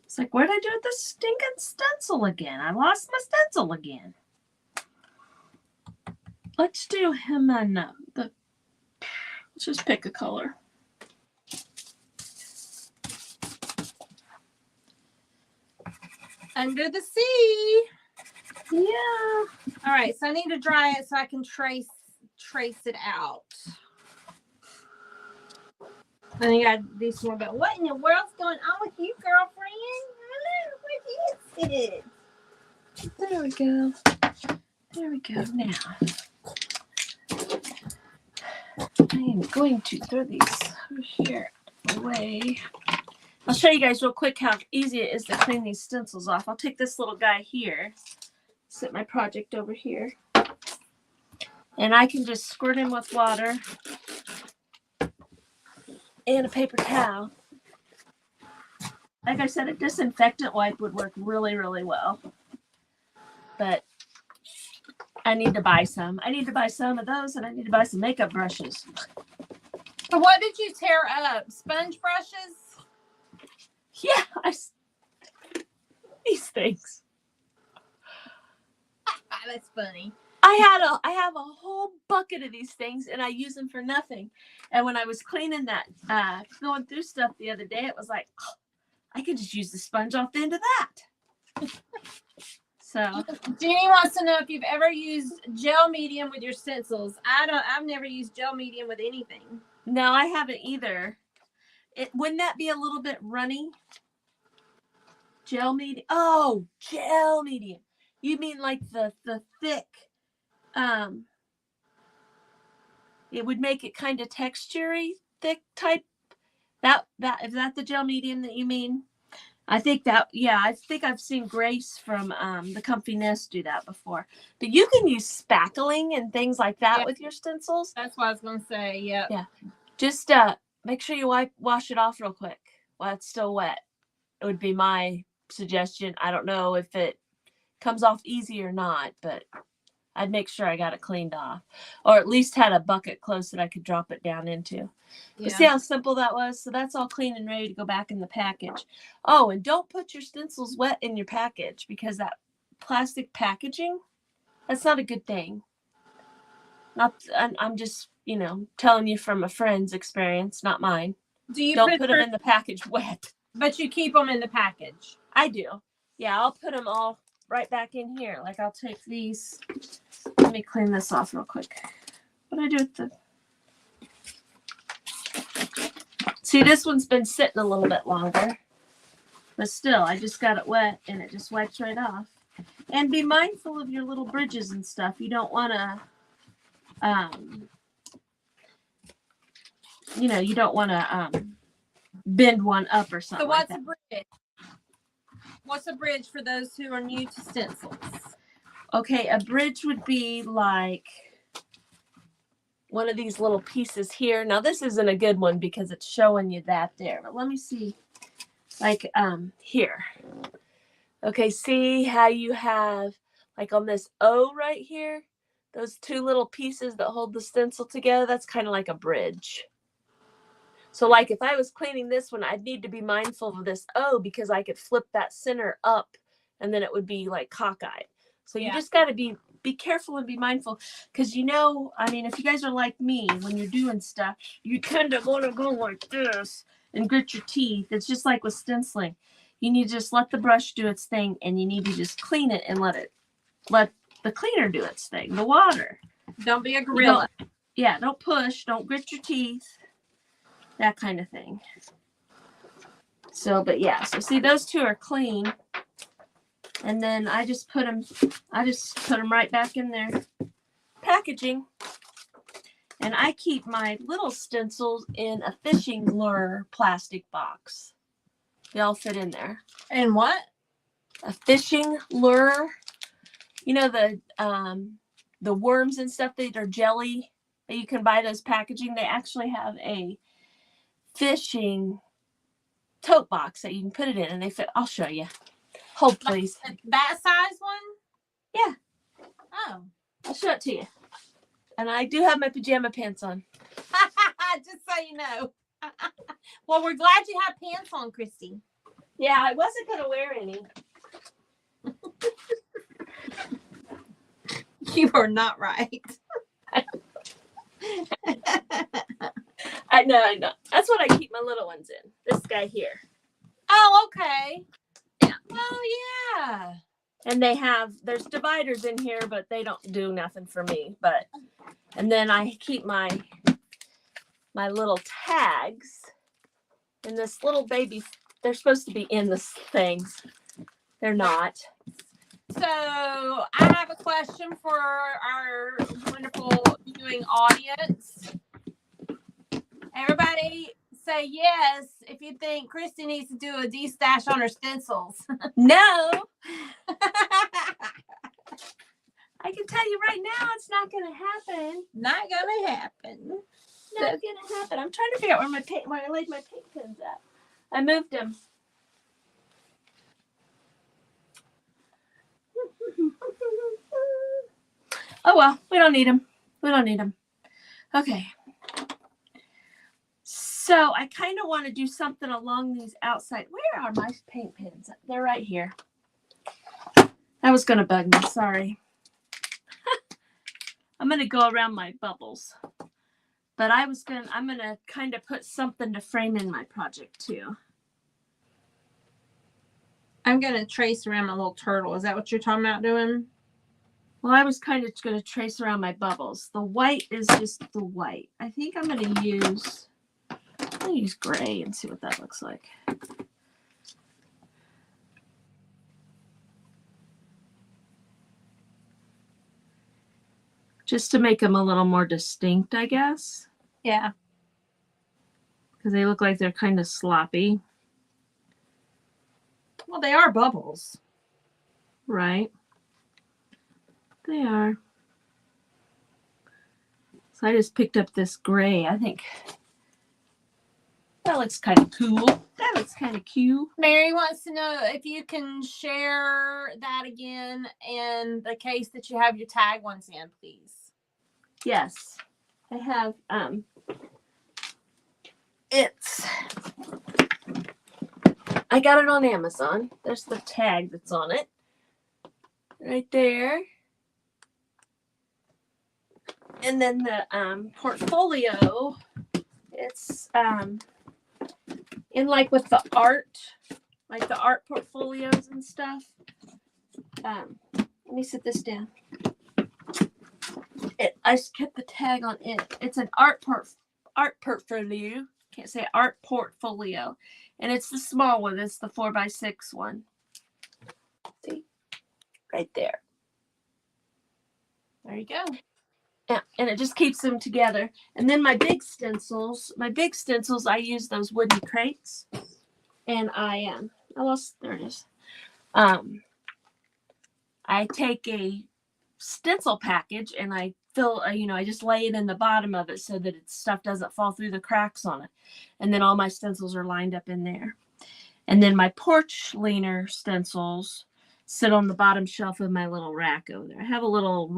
It's like, where'd I do with the stinking stencil again? I lost my stencil again. Let's do him and let's just pick a color. Under the sea. Yeah. All right, so I need to dry it so I can trace it out. Then you gotta do some more about what in the world's going on with you, girlfriend? What is it? There we go. There we go. Now I am going to throw these over here away. I'll show you guys real quick how easy it is to clean these stencils off. I'll take this little guy here, set my project over here, and I can just squirt him with water and a paper towel. Like I said, a disinfectant wipe would work really, really well. But I need to buy some. I need to buy some of those, and I need to buy some makeup brushes. So what did you tear up? Sponge brushes? Yeah, these things. That's funny. I have a whole bucket of these things, and I use them for nothing. And when I was cleaning that, going through stuff the other day, it was like, oh, I could just use the sponge off the end of that. So Jeannie wants to know if you've ever used gel medium with your stencils. I've never used gel medium with anything. No, I haven't either. Wouldn't that be a little bit runny? Gel medium. Oh, gel medium. You mean like the thick? It would make it kind of textury, thick type. That is that the gel medium that you mean? I think that, yeah, I think I've seen Grace from the Comfy Nest do that before. But you can use spackling and things like that with your stencils. That's what I was going to say. Yep. Yeah. Just make sure you wash it off real quick while it's still wet. It would be my suggestion. I don't know if it comes off easy or not, but I'd make sure I got it cleaned off, or at least had a bucket close that I could drop it down into. Yeah. But see how simple that was? So that's all clean and ready to go back in the package. Oh, and don't put your stencils wet in your package, because that plastic packaging, that's not a good thing. I'm just, telling you from a friend's experience, not mine. Don't put them in the package wet. But you keep them in the package. I do. Yeah, I'll put them all right back in here. Like, I'll take these. Let me clean this off real quick. What do I do with the... See, this one's been sitting a little bit longer. But still, I just got it wet and it just wipes right off. And be mindful of your little bridges and stuff. You don't want to... you don't want to bend one up or something. So what's a bridge? What's a bridge for those who are new to stencils? Okay, a bridge would be like one of these little pieces here. Now this isn't a good one because it's showing you that there. But let me see. Like here. Okay, see how you have like on this O right here, those two little pieces that hold the stencil together? That's kind of like a bridge. So like if I was cleaning this one, I'd need to be mindful of this O, because I could flip that center up and then it would be like cockeyed. So you just got to be careful and be mindful, because if you guys are like me, when you're doing stuff, you tend to want to go like this and grit your teeth. It's just like with stenciling. You need to just let the brush do its thing, and you need to just clean it and let the cleaner do its thing, the water. Don't be a gorilla. Don't push, don't grit your teeth. That kind of thing. So, but yeah, so see, those two are clean. And then I just put them right back in their packaging. And I keep my little stencils in a fishing lure plastic box. They all fit in there. And what? A fishing lure. The worms and stuff that are jelly that you can buy, those packaging. They actually have a fishing tote box that you can put it in, and they fit. I'll show you. Hold, please. That size one? Yeah. Oh. I'll show it to you. And I do have my pajama pants on. Just so you know. Well, we're glad you have pants on, Kristi. Yeah, I wasn't going to wear any. You are not right. I know. That's what I keep my little ones in. This guy here. Oh, okay. Yeah. Oh, yeah. And there's dividers in here, but they don't do nothing for me. And then I keep my little tags in this little baby. They're supposed to be in this thing. They're not. So I have a question for our wonderful viewing audience. Everybody say yes if you think Kristi needs to do a de-stash on her stencils. No. I can tell you right now, it's not going to happen. Not going to happen. Not going to happen. I'm trying to figure out where I laid my paint pens at. I moved them. Oh, well, we don't need them. Okay. So I kind of want to do something along these outside. Where are my paint pens? They're right here. That was going to bug me. Sorry. I'm going to go around my bubbles. But I'm going to kind of put something to frame in my project too. I'm going to trace around my little turtle. Is that what you're talking about doing? Well, I was kind of going to trace around my bubbles. The white is just the white. I think I'm going to use gray and see what that looks like. Just to make them a little more distinct, I guess. Yeah. Because they look like they're kind of sloppy. Well, they are bubbles. Right. They are. So I just picked up this gray. I think that looks kind of cool. That looks kind of cute. Mary wants to know if you can share that again in the case that you have your tag ones in, please. Yes. I have I got it on Amazon. There's the tag that's on it. Right there. And then the portfolio, it's in like with the art portfolios and stuff. Let me sit this down. I just kept the tag on it. It's an art portfolio. Can't say art portfolio. And it's the small one. It's the 4x6 one. See? Right there. There you go. Yeah, and it just keeps them together. And then my big stencils, I use those wooden crates. And there it is. I take a stencil package and I fill, I just lay it in the bottom of it so that stuff doesn't fall through the cracks on it. And then all my stencils are lined up in there. And then my porch leaner stencils sit on the bottom shelf of my little rack over there. I have a little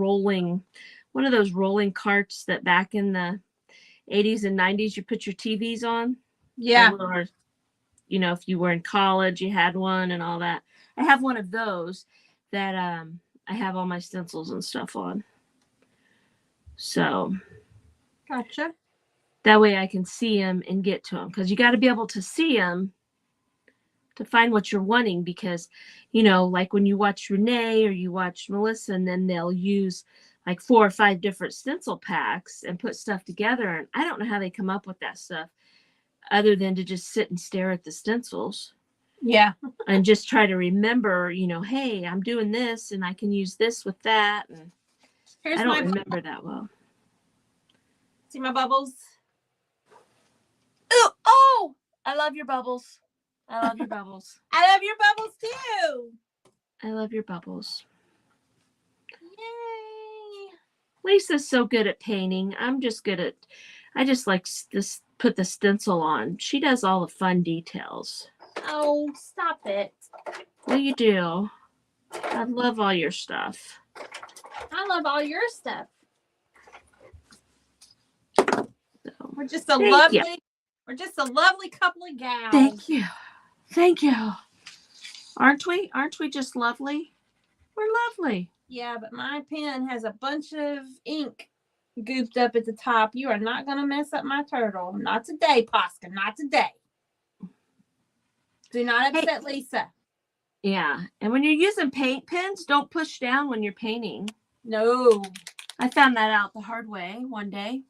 one of those rolling carts that back in the 80s and 90s you put your TVs on. Yeah. Or, if you were in college, you had one and all that. I have one of those that I have all my stencils and stuff on. So. Gotcha. That way I can see them and get to them. Because you got to be able to see them to find what you're wanting. Because, like when you watch Renee or you watch Melissa, and then they'll use like 4 or 5 different stencil packs and put stuff together. And I don't know how they come up with that stuff other than to just sit and stare at the stencils. Yeah. And just try to remember, hey, I'm doing this and I can use this with that. And I don't remember that well. See my bubbles? Oh, I love your bubbles. I love your bubbles. I love your bubbles too. I love your bubbles. Yay. Lisa's so good at painting. I just like this, put the stencil on. She does all the fun details. Oh, stop it. Well, you do. I love all your stuff. I love all your stuff. So, we're just a lovely couple of gals. Thank you. Thank you. Aren't we? Aren't we just lovely? We're lovely. Yeah, but my pen has a bunch of ink gooped up at the top. You are not going to mess up my turtle. Not today, Posca. Not today. Do not upset Lisa. Yeah. And when you're using paint pens, don't push down when you're painting. No. I found that out the hard way one day.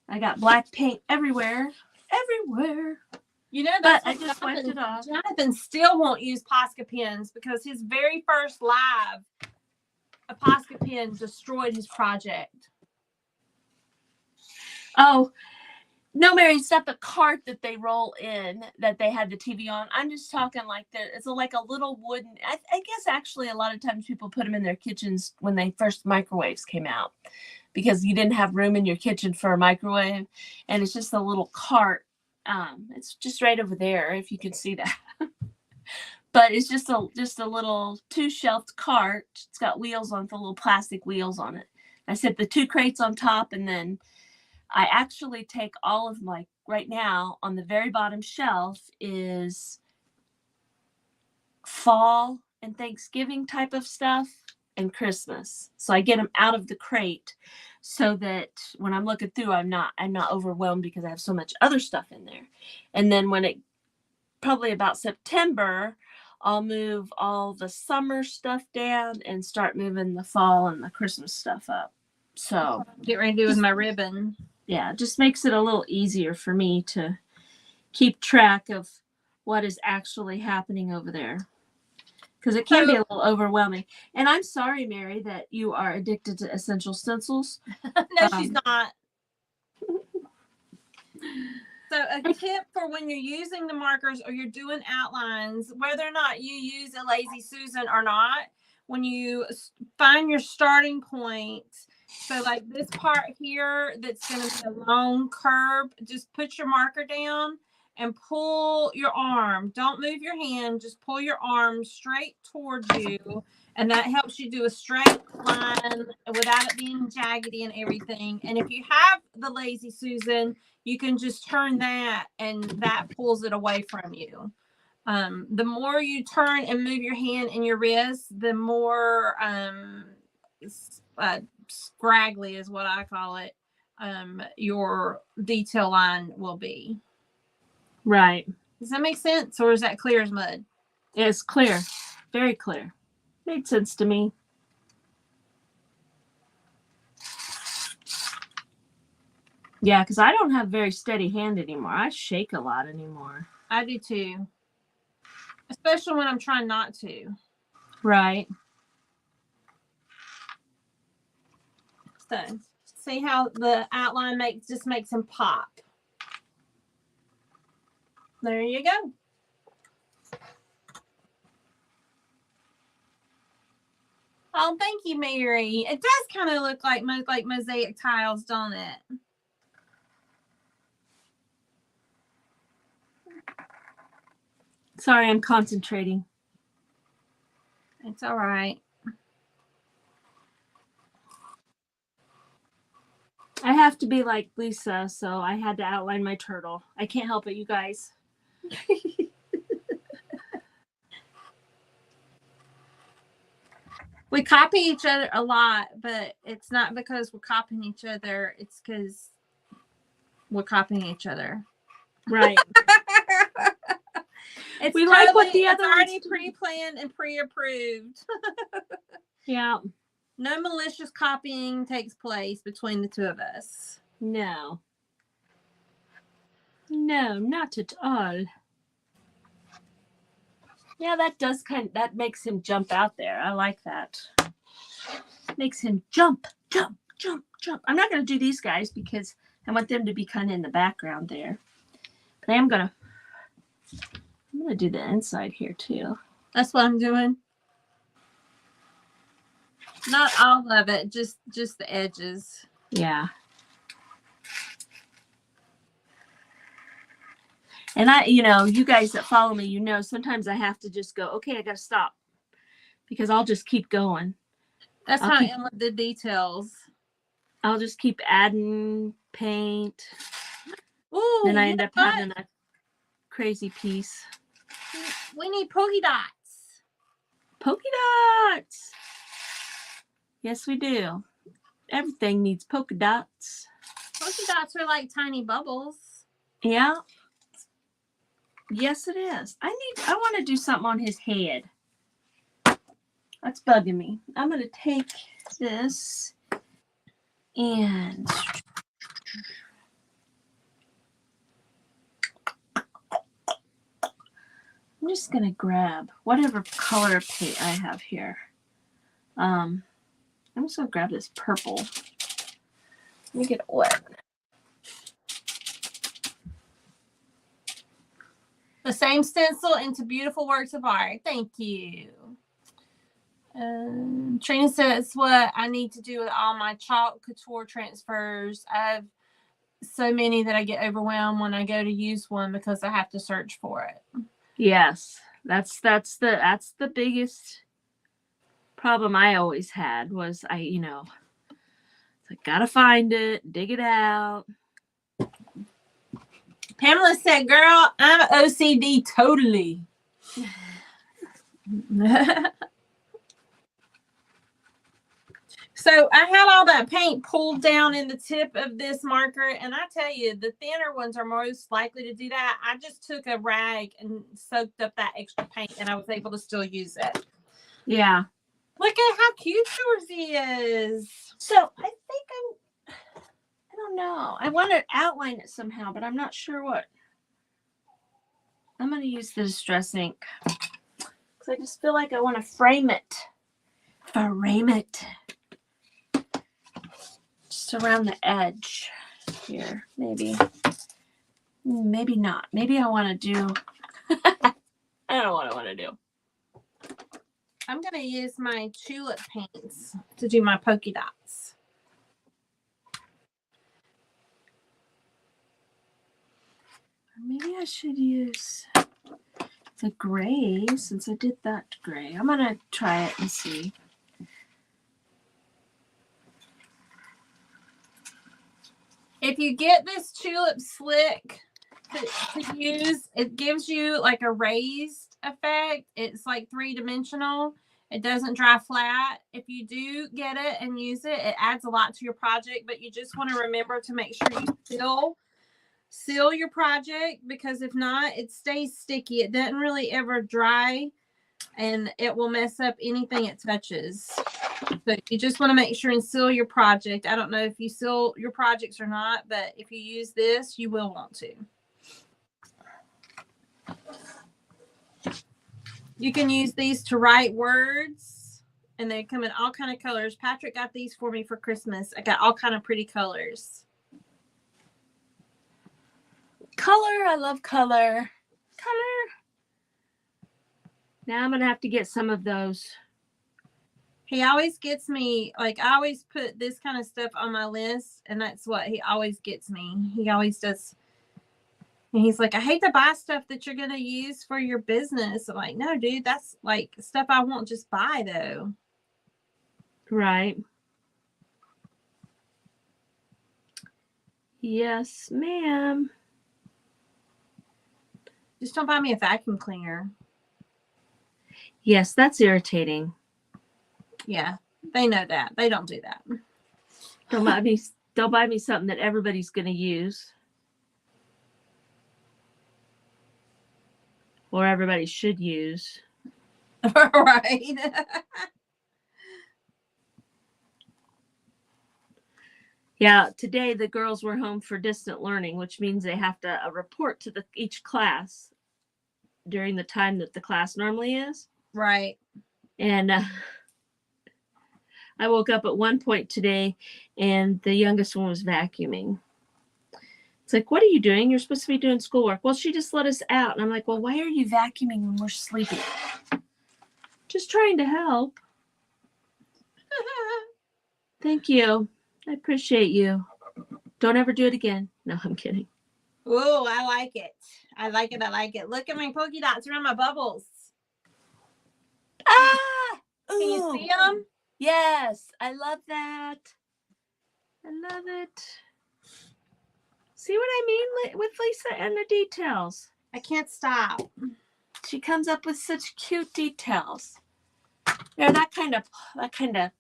I got black paint everywhere. But I just wiped it off. Jonathan still won't use Posca pens because his very first live, a Posca pen destroyed his project. Oh, no, Mary, it's not the cart that they roll in that they had the TV on. I'm just talking like it's like a little wooden. I guess actually a lot of times people put them in their kitchens when they first microwaves came out because you didn't have room in your kitchen for a microwave. And it's just a little cart. It's just right over there if you can see that. But it's just a little 2-shelved cart. It's got wheels on, the little plastic wheels on it. I set the 2 crates on top, and then I actually take all of my, right now on the very bottom shelf is fall and Thanksgiving type of stuff. and Christmas. So I get them out of the crate so that when I'm looking through, I'm not overwhelmed because I have so much other stuff in there. And then when it probably about September, I'll move all the summer stuff down and start moving the fall and the Christmas stuff up. So get ready to do with my ribbon. Yeah, it just makes it a little easier for me to keep track of what is actually happening over there. Because it can be a little overwhelming. And I'm sorry, Mary, that you are addicted to Essential Stencils. No, she's not. So a tip for when you're using the markers or you're doing outlines, whether or not you use a Lazy Susan or not, when you find your starting point, so like this part here that's going to be a long curve, just put your marker down and pull your arm. Don't move your hand, just pull your arm straight towards you. And that helps you do a straight line without it being jaggedy and everything. And if you have the Lazy Susan, you can just turn that and that pulls it away from you. The more you turn and move your hand and your wrist, the more scraggly is what I call it, your detail line will be. Right. Does that make sense, or is that clear as mud? It's clear. Very clear. Made sense to me. Yeah, because I don't have very steady hand anymore. I shake a lot anymore. I do too. Especially when I'm trying not to. Right. So, see how the outline just makes him pop. There you go. Oh, thank you, Mary. It does kind of look like mosaic tiles, don't it? Sorry, I'm concentrating. It's all right. I have to be like Lisa, so I had to outline my turtle. I can't help it, you guys. We copy each other a lot, but it's not because we're copying each other. It's because we're copying each other. Right. We like what the other already pre-planned and pre-approved. Yeah. No malicious copying takes place between the two of us. No. No, not at all. Yeah, that makes him jump out there. I like that. Makes him jump, jump, jump, jump. I'm not going to do these guys because I want them to be kind of in the background there. But I'm going to do the inside here too. That's what I'm doing. Not all of it, just the edges. Yeah. And you guys that follow me, sometimes I have to just go, okay, I got to stop because I'll just keep going. That's how I am with the details. I'll just keep adding paint. Ooh, then I end up having a crazy piece. We need polka dots. Polka dots. Yes, we do. Everything needs polka dots. Polka dots are like tiny bubbles. Yeah. Yes, it is. I want to do something on his head. That's bugging me. I'm going to take this and I'm just going to grab whatever color paint I have here. I'm just going to grab this purple. Let me get it wet. The same stencil into beautiful works of art. Thank you. Trina says what I need to do with all my chalk couture transfers. I have so many that I get overwhelmed when I go to use one because I have to search for it. Yes, that's the biggest problem I always had was I gotta find it, dig it out. Pamela said, girl, I'm OCD totally. So I had all that paint pulled down in the tip of this marker, and I tell you, the thinner ones are most likely to do that. I just took a rag and soaked up that extra paint, and I was able to still use it. Yeah. Look at how cute yours is. So I think I don't know. I want to outline it somehow, but I'm not sure what. I'm going to use the Distress ink because I just feel like I want to frame it. Frame it. Just around the edge here, maybe. Maybe not. Maybe I want to do. I don't know what I want to do. I'm going to use my tulip paints to do my polka dots. Maybe I should use the gray since I did that gray. I'm going to try it and see. If you get this tulip slick to use, it gives you like a raised effect. It's like 3-dimensional. It doesn't dry flat. If you do get it and use it, it adds a lot to your project, but you just want to remember to make sure you seal your project, because if not, it stays sticky. It doesn't really ever dry, and it will mess up anything it touches. So you just want to make sure and seal your project. I don't know if you seal your projects or not, but if you use this, you will want to. You can use these to write words, and they come in all kind of colors. Patrick got these for me for Christmas. I got all kind of pretty colors. Color. I love color. Color. Now I'm going to have to get some of those. He always gets me, like, I always put this kind of stuff on my list, and that's what he always gets me. He always does. And he's like, I hate to buy stuff that you're going to use for your business. I'm like, no, dude, that's like stuff I won't just buy, though. Right. Yes, ma'am. Just don't buy me a vacuum cleaner. Yes, that's irritating. Yeah, they know that. They don't do that. Don't buy me something that everybody's going to use. Or everybody should use. Right. Yeah, today the girls were home for distant learning, which means they have to report to each class during the time that the class normally is. Right. And I woke up at one point today, and the youngest one was vacuuming. It's like, what are you doing? You're supposed to be doing schoolwork. Well, she just let us out. And I'm like, well, why are you vacuuming when we're sleeping? Just trying to help. Thank you. I appreciate you. Don't ever do it again. No, I'm kidding. Oh, I like it. I like it. I like it. Look at my polka dots around my bubbles. Ah! Can you see them? Yes, I love that. I love it. See what I mean with Lisa and the details? I can't stop. She comes up with such cute details. Yeah, that kind of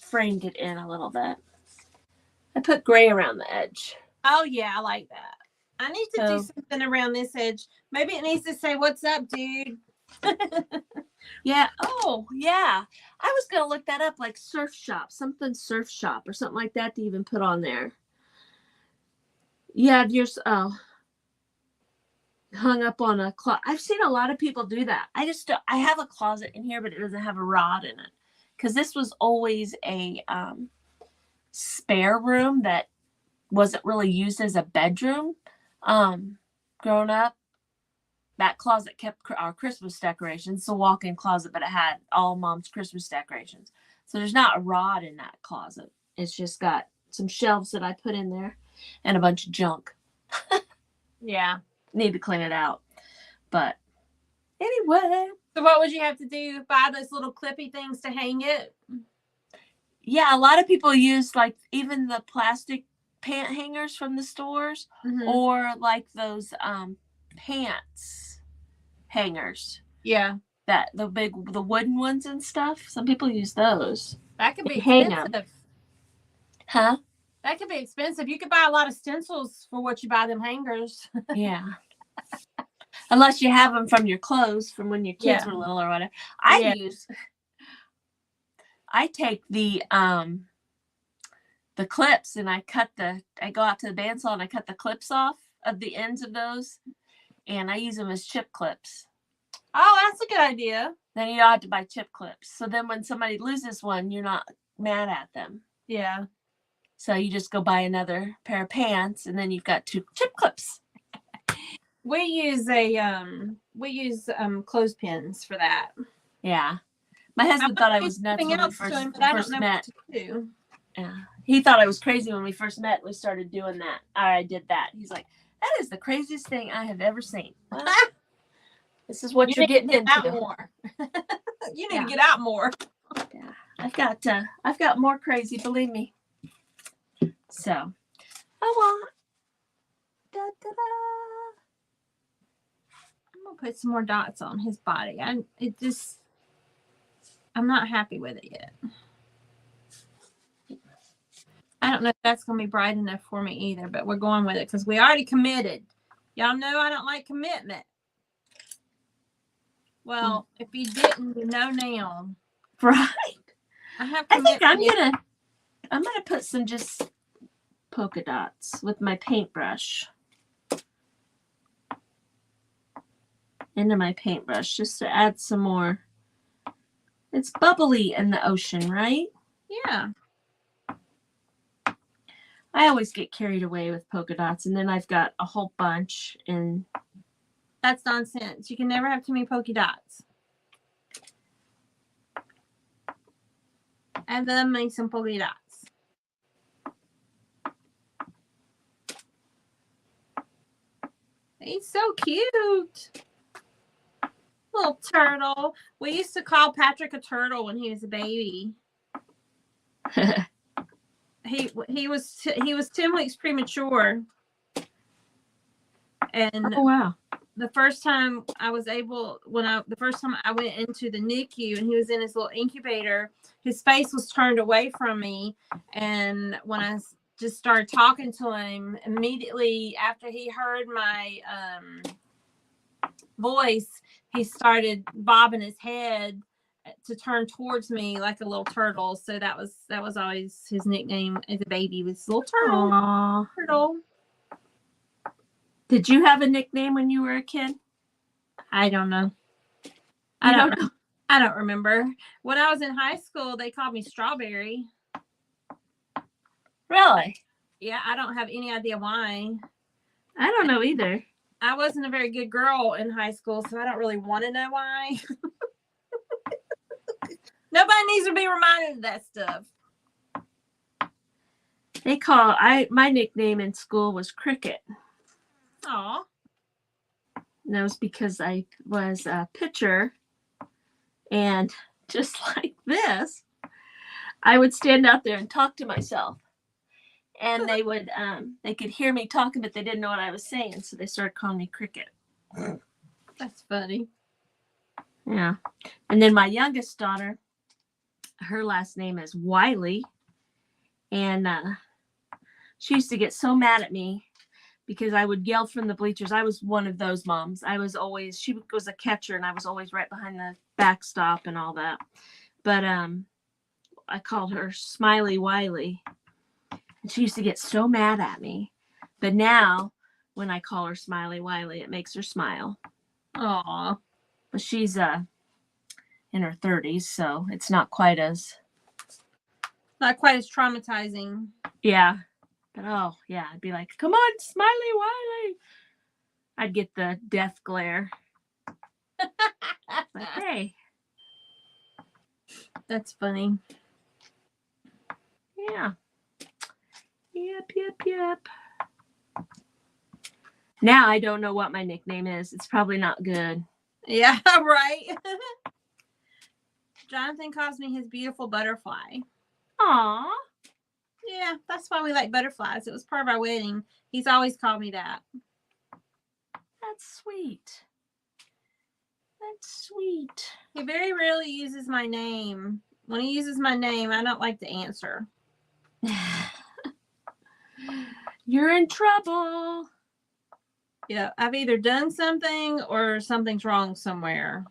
framed it in a little bit. I put gray around the edge. Oh, yeah, I like that. I need to do something around this edge. Maybe it needs to say, what's up, dude? Yeah. Oh, yeah. I was going to look that up, like surf shop, something surf shop or something like that to even put on there. Yeah, yours hung up on a closet. I've seen a lot of people do that. I have a closet in here, but it doesn't have a rod in it. Because this was always a spare room that wasn't really used as a bedroom. Growing up, that closet kept our Christmas decorations. It's a walk-in closet, but it had all Mom's Christmas decorations. So there's not a rod in that closet. It's just got some shelves that I put in there and a bunch of junk. Yeah. Need to clean it out. But anyway. So what would you have to do? Buy those little clippy things to hang it? Yeah, a lot of people use like even the plastic pant hangers from the stores, or like those pants hangers. Yeah. The wooden ones and stuff. Some people use those. That could be hang expensive. Huh? That could be expensive. You could buy a lot of stencils for what you buy them hangers. Yeah. Unless you have them from your clothes from when your kids were little or whatever. I take the clips and I go out to the bandsaw and I cut the clips off of the ends of those and I use them as chip clips. Oh, that's a good idea. Then you don't have to buy chip clips. So then when somebody loses one, you're not mad at them. Yeah. So you just go buy another pair of pants and then you've got 2 chip clips. We use clothespins for that. Yeah. My husband thought I was nuts when we first met. Yeah. He thought I was crazy when we first met. We started doing that. I did that. He's like, that is the craziest thing I have ever seen. Well, this is what you're getting into. Out more. You need to get out more. Yeah. I've got more crazy, believe me. So, oh well. I'm gonna put some more dots on his body. I'm not happy with it yet. I don't know if that's gonna be bright enough for me either, but we're going with it because we already committed. Y'all know I don't like commitment. Well, if you didn't, you know now. Right. I think I'm gonna put some just polka dots with my paintbrush into my paintbrush just to add some more. It's bubbly in the ocean, right? Yeah. I always get carried away with polka dots, and then I've got a whole bunch. And that's nonsense. You can never have too many polka dots. And then make some polka dots. He's so cute. Little turtle. We used to call Patrick a turtle when he was a baby. He was 10 weeks premature. And oh wow. The first time I went into the NICU and he was in his little incubator, his face was turned away from me. And when I just started talking to him, immediately after he heard my voice, he started bobbing his head to turn towards me like a little turtle. So that was always his nickname as a baby, was little turtle. Aww. Turtle. Did you have a nickname when you were a kid? I don't know. I don't know. I don't remember. When I was in high school, they called me Strawberry. Really? Yeah, I don't have any idea why. I don't know either. I wasn't a very good girl in high school, so I don't really want to know why. Nobody needs to be reminded of that stuff. My nickname in school was Cricket. Aw. And that was because I was a pitcher, and just like this, I would stand out there and talk to myself. And they could hear me talking, but they didn't know what I was saying, so they started calling me Cricket. That's funny. Yeah. And then my youngest daughter, her last name is Wiley, and she used to get so mad at me because I would yell from the bleachers. I was one of those moms. She was a catcher, and I was always right behind the backstop and all that. But I called her Smiley Wiley. And she used to get so mad at me. But now, when I call her Smiley Wiley, it makes her smile. Aw. But she's in her 30s, so it's not quite as traumatizing. Yeah. But oh, yeah, I'd be like, come on, Smiley Wiley. I'd get the death glare. Like, hey. That's funny. Yeah. Yep. Now I don't know what my nickname is. It's probably not good. Yeah, right. Jonathan calls me his beautiful butterfly. Aw. Yeah, that's why we like butterflies. It was part of our wedding. He's always called me that. That's sweet. He very rarely uses my name. When he uses my name, I don't like to answer. You're in trouble. Yeah, I've either done something or something's wrong somewhere.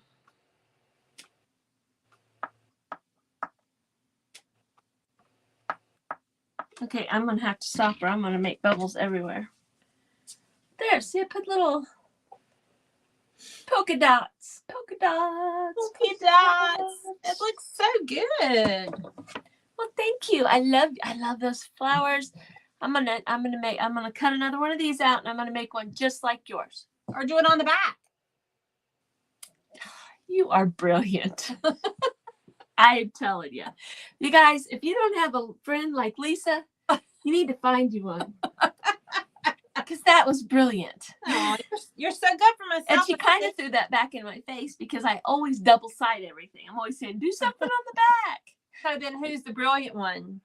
Okay, I'm going to have to stop her. I'm going to make bubbles everywhere. There, see, I put little polka dots. Polka dots. Polka dots. It looks so good. Well, thank you. I love those flowers. I'm gonna cut another one of these out, and I'm gonna make one just like yours. Or do it on the back. You are brilliant. I'm telling you. You guys, if you don't have a friend like Lisa, you need to find you one. Because that was brilliant. Oh, you're so good for myself. And she kind of threw that back in my face because I always double side everything. I'm always saying, do something on the back. So then who's the brilliant one?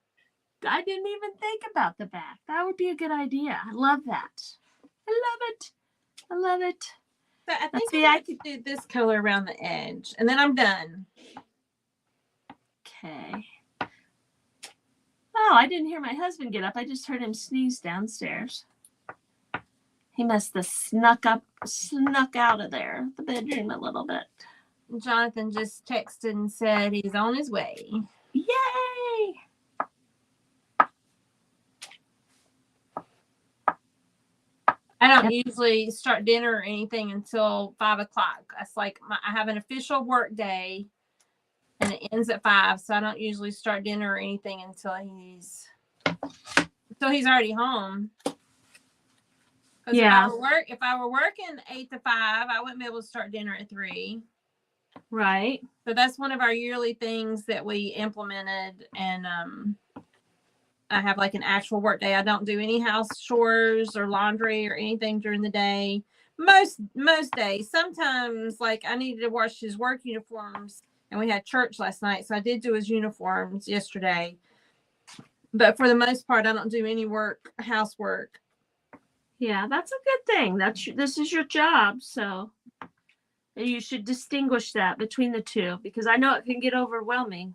I didn't even think about the back. That would be a good idea. I love that. I love it. I love it. So I think I could do this color around the edge, and then I'm done. Okay. Oh, I didn't hear my husband get up. I just heard him sneeze downstairs. He must have snuck out of there, the bedroom a little bit. Jonathan just texted and said he's on his way. Yay! I don't usually start dinner or anything until 5 o'clock. That's like I have an official work day, and it ends at 5. So I don't usually start dinner or anything until he's already home. Yeah. If I were working 8 to 5, I wouldn't be able to start dinner at 3. Right. So that's one of our yearly things that we implemented, and I have like an actual work day. I don't do any house chores or laundry or anything during the day. Most days. Sometimes, like, I needed to wash his work uniforms, and we had church last night, so I did do his uniforms yesterday. But for the most part, I don't do any housework. Yeah, that's a good thing. This is your job, so you should distinguish that between the two, because I know it can get overwhelming.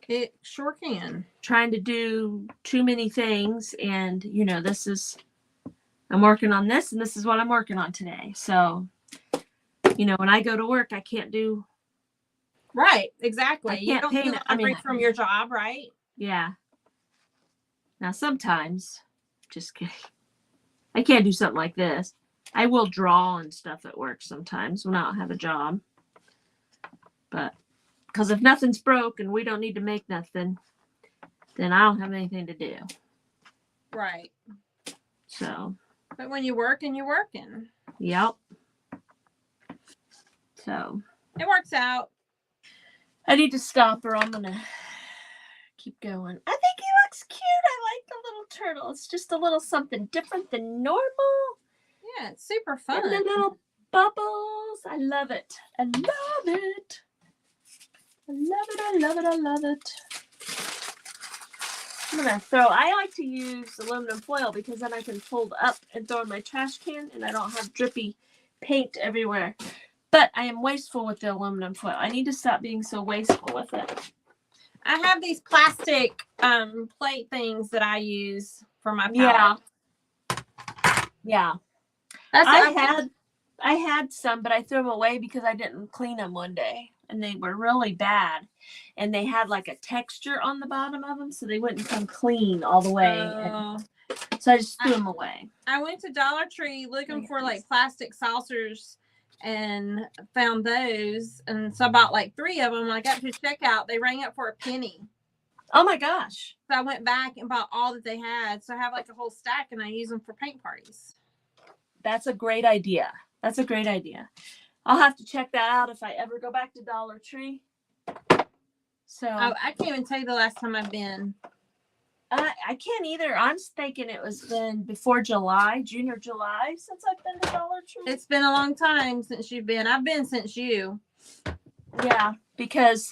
It sure can. Trying to do too many things, and I'm working on this, and this is what I'm working on today. So, when I go to work, I can't do. Right, exactly. You don't do laundry from your job, right? Yeah. Now, sometimes, just kidding. I can't do something like this. I will draw and stuff at work sometimes when I don't have a job. But because if nothing's broke and we don't need to make nothing, then I don't have anything to do. Right. So. But when you're working, you're working. Yep. So. It works out. I need to stop or I'm going to keep going. I think he looks cute. I like the little turtle. It's just a little something different than normal. Yeah, it's super fun. And the little bubbles. I love it. I love it. I love it. I love it. I love it. I like to use aluminum foil because then I can fold up and throw in my trash can and I don't have drippy paint everywhere. But I am wasteful with the aluminum foil. I need to stop being so wasteful with it. I have these plastic plate things that I use for my palette. Yeah. I had some, but I threw them away because I didn't clean them one day. And they were really bad. And they had like a texture on the bottom of them, so they wouldn't come clean all the way. So I just threw them away. I went to Dollar Tree looking for like plastic saucers and found those. And so I bought like 3 of them. When I got to checkout, they rang up for a penny. Oh my gosh. So I went back and bought all that they had. So I have like a whole stack and I use them for paint parties. That's a great idea. That's a great idea. I'll have to check that out if I ever go back to Dollar Tree. So I can't even tell you the last time I've been. I can't either. I'm thinking it was been before July, June or July since I've been to Dollar Tree. It's been a long time since you've been. I've been since you. Yeah, because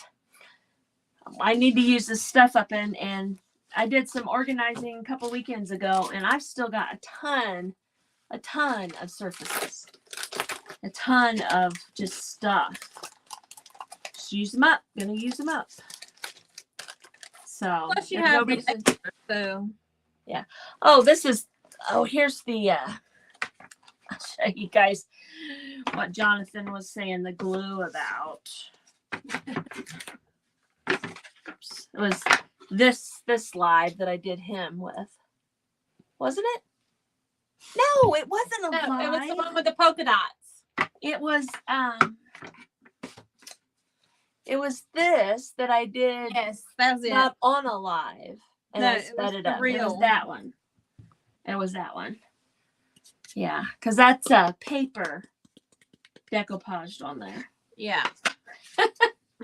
I need to use this stuff up and I did some organizing a couple weekends ago and I've still got a ton of surfaces. A ton of just stuff. Just use them up. Gonna use them up. So plus you have no reason. So yeah. Oh, this is Oh, here's the, I'll show you guys what Jonathan was saying the glue about. Oops. It was this live that I did him with. Wasn't it? No, it wasn't a No, live. it was the one with the polka dots. It was this that I did. Yes, that's it. Not on a live. And No, I it was sped it the up. It real. was that one. It was that one. Yeah, because that's a paper decoupaged on there. Yeah.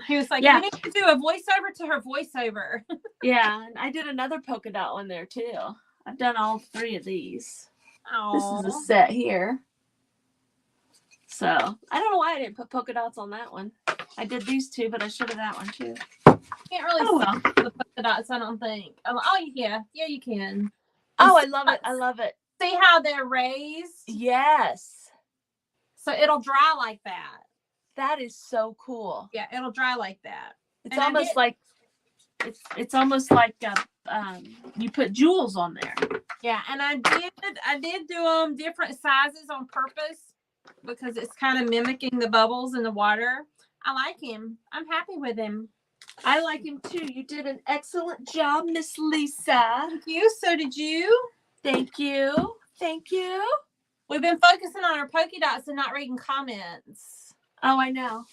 He was like, Yeah. you need to do a voiceover to her voiceover. Yeah, and I did another polka dot one there too. I've done all 3 of these. Oh, This is a set here. So I don't know why I didn't put polka dots on that one. I did these 2, but I should have that one too. can't really Oh, see the polka dots, I don't think. Oh, yeah, you can. Oh, I love it. I love it. See how they're raised? Yes. So it'll dry like that. That is so cool. Yeah, it'll dry like that. It's And almost like it's almost like you put jewels on there. Yeah, and I did do them different sizes on purpose because it's kind of mimicking the bubbles in the water. I like him. I'm happy with him. I like him too. You did an excellent job, Miss Lisa. Thank you. So did you. Thank you. Thank you. We've been focusing on our polka dots and not reading comments. Oh, I know.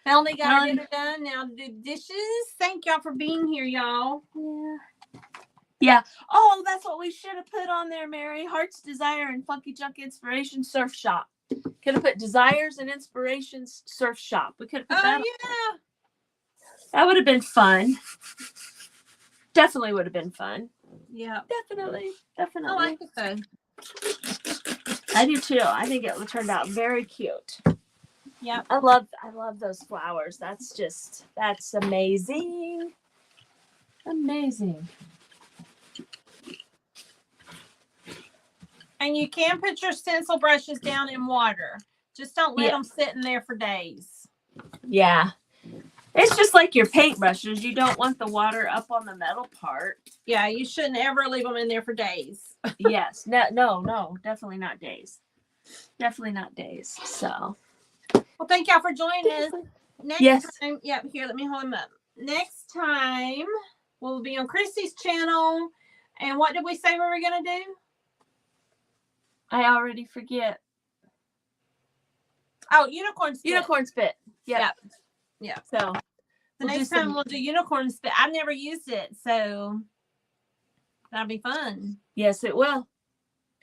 Melanie got our dinner done. Now to do dishes. Thank y'all for being here, y'all. Yeah. Yeah. Oh, that's what we should have put on there, Mary. Heart's Desire and Funky Junk Inspiration Surf Shop. Could have put Desires and Inspirations Surf Shop. We could have put that on. Yeah. That would have been fun. Definitely would have been fun. Yeah. Definitely. I Definitely. like it though. I do too. I think it turned out very cute. Yep. I love those flowers. That's amazing. Amazing. And you can put your stencil brushes down in water. Just don't let them sit in there for days. Yeah. It's just like your paintbrushes. You don't want the water up on the metal part. Yeah, you shouldn't ever leave them in there for days. Yes. No. Definitely not days. Definitely not days. So. Well, thank y'all for joining us. Next time, here, let me hold them up. Next time, we'll be on Kristi's channel. And what did we say we were going to do? I already forget. Oh, unicorn spit. Unicorn spit. Yep. So the next time we'll do unicorn spit. I've never used it, so that'll be fun. Yes, it will.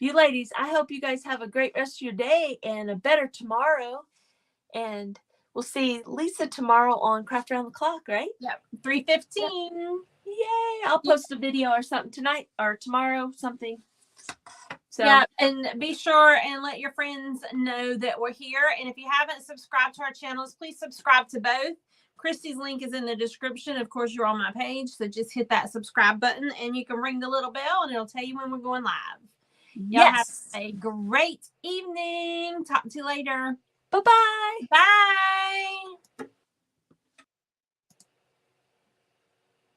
You ladies, I hope you guys have a great rest of your day and a better tomorrow. And we'll see Lisa tomorrow on Craft Around the Clock, right? Yep. 3:15. Yay. I'll post a video or something tonight or tomorrow, something. So yeah, and be sure and let your friends know that we're here. And if you haven't subscribed to our channels, please subscribe to both. Kristi's link is in the description. Of course, you're on my page, so just hit that subscribe button and you can ring the little bell and it'll tell you when we're going live. Y'all have a great evening. Talk to you later. Bye-bye. Bye.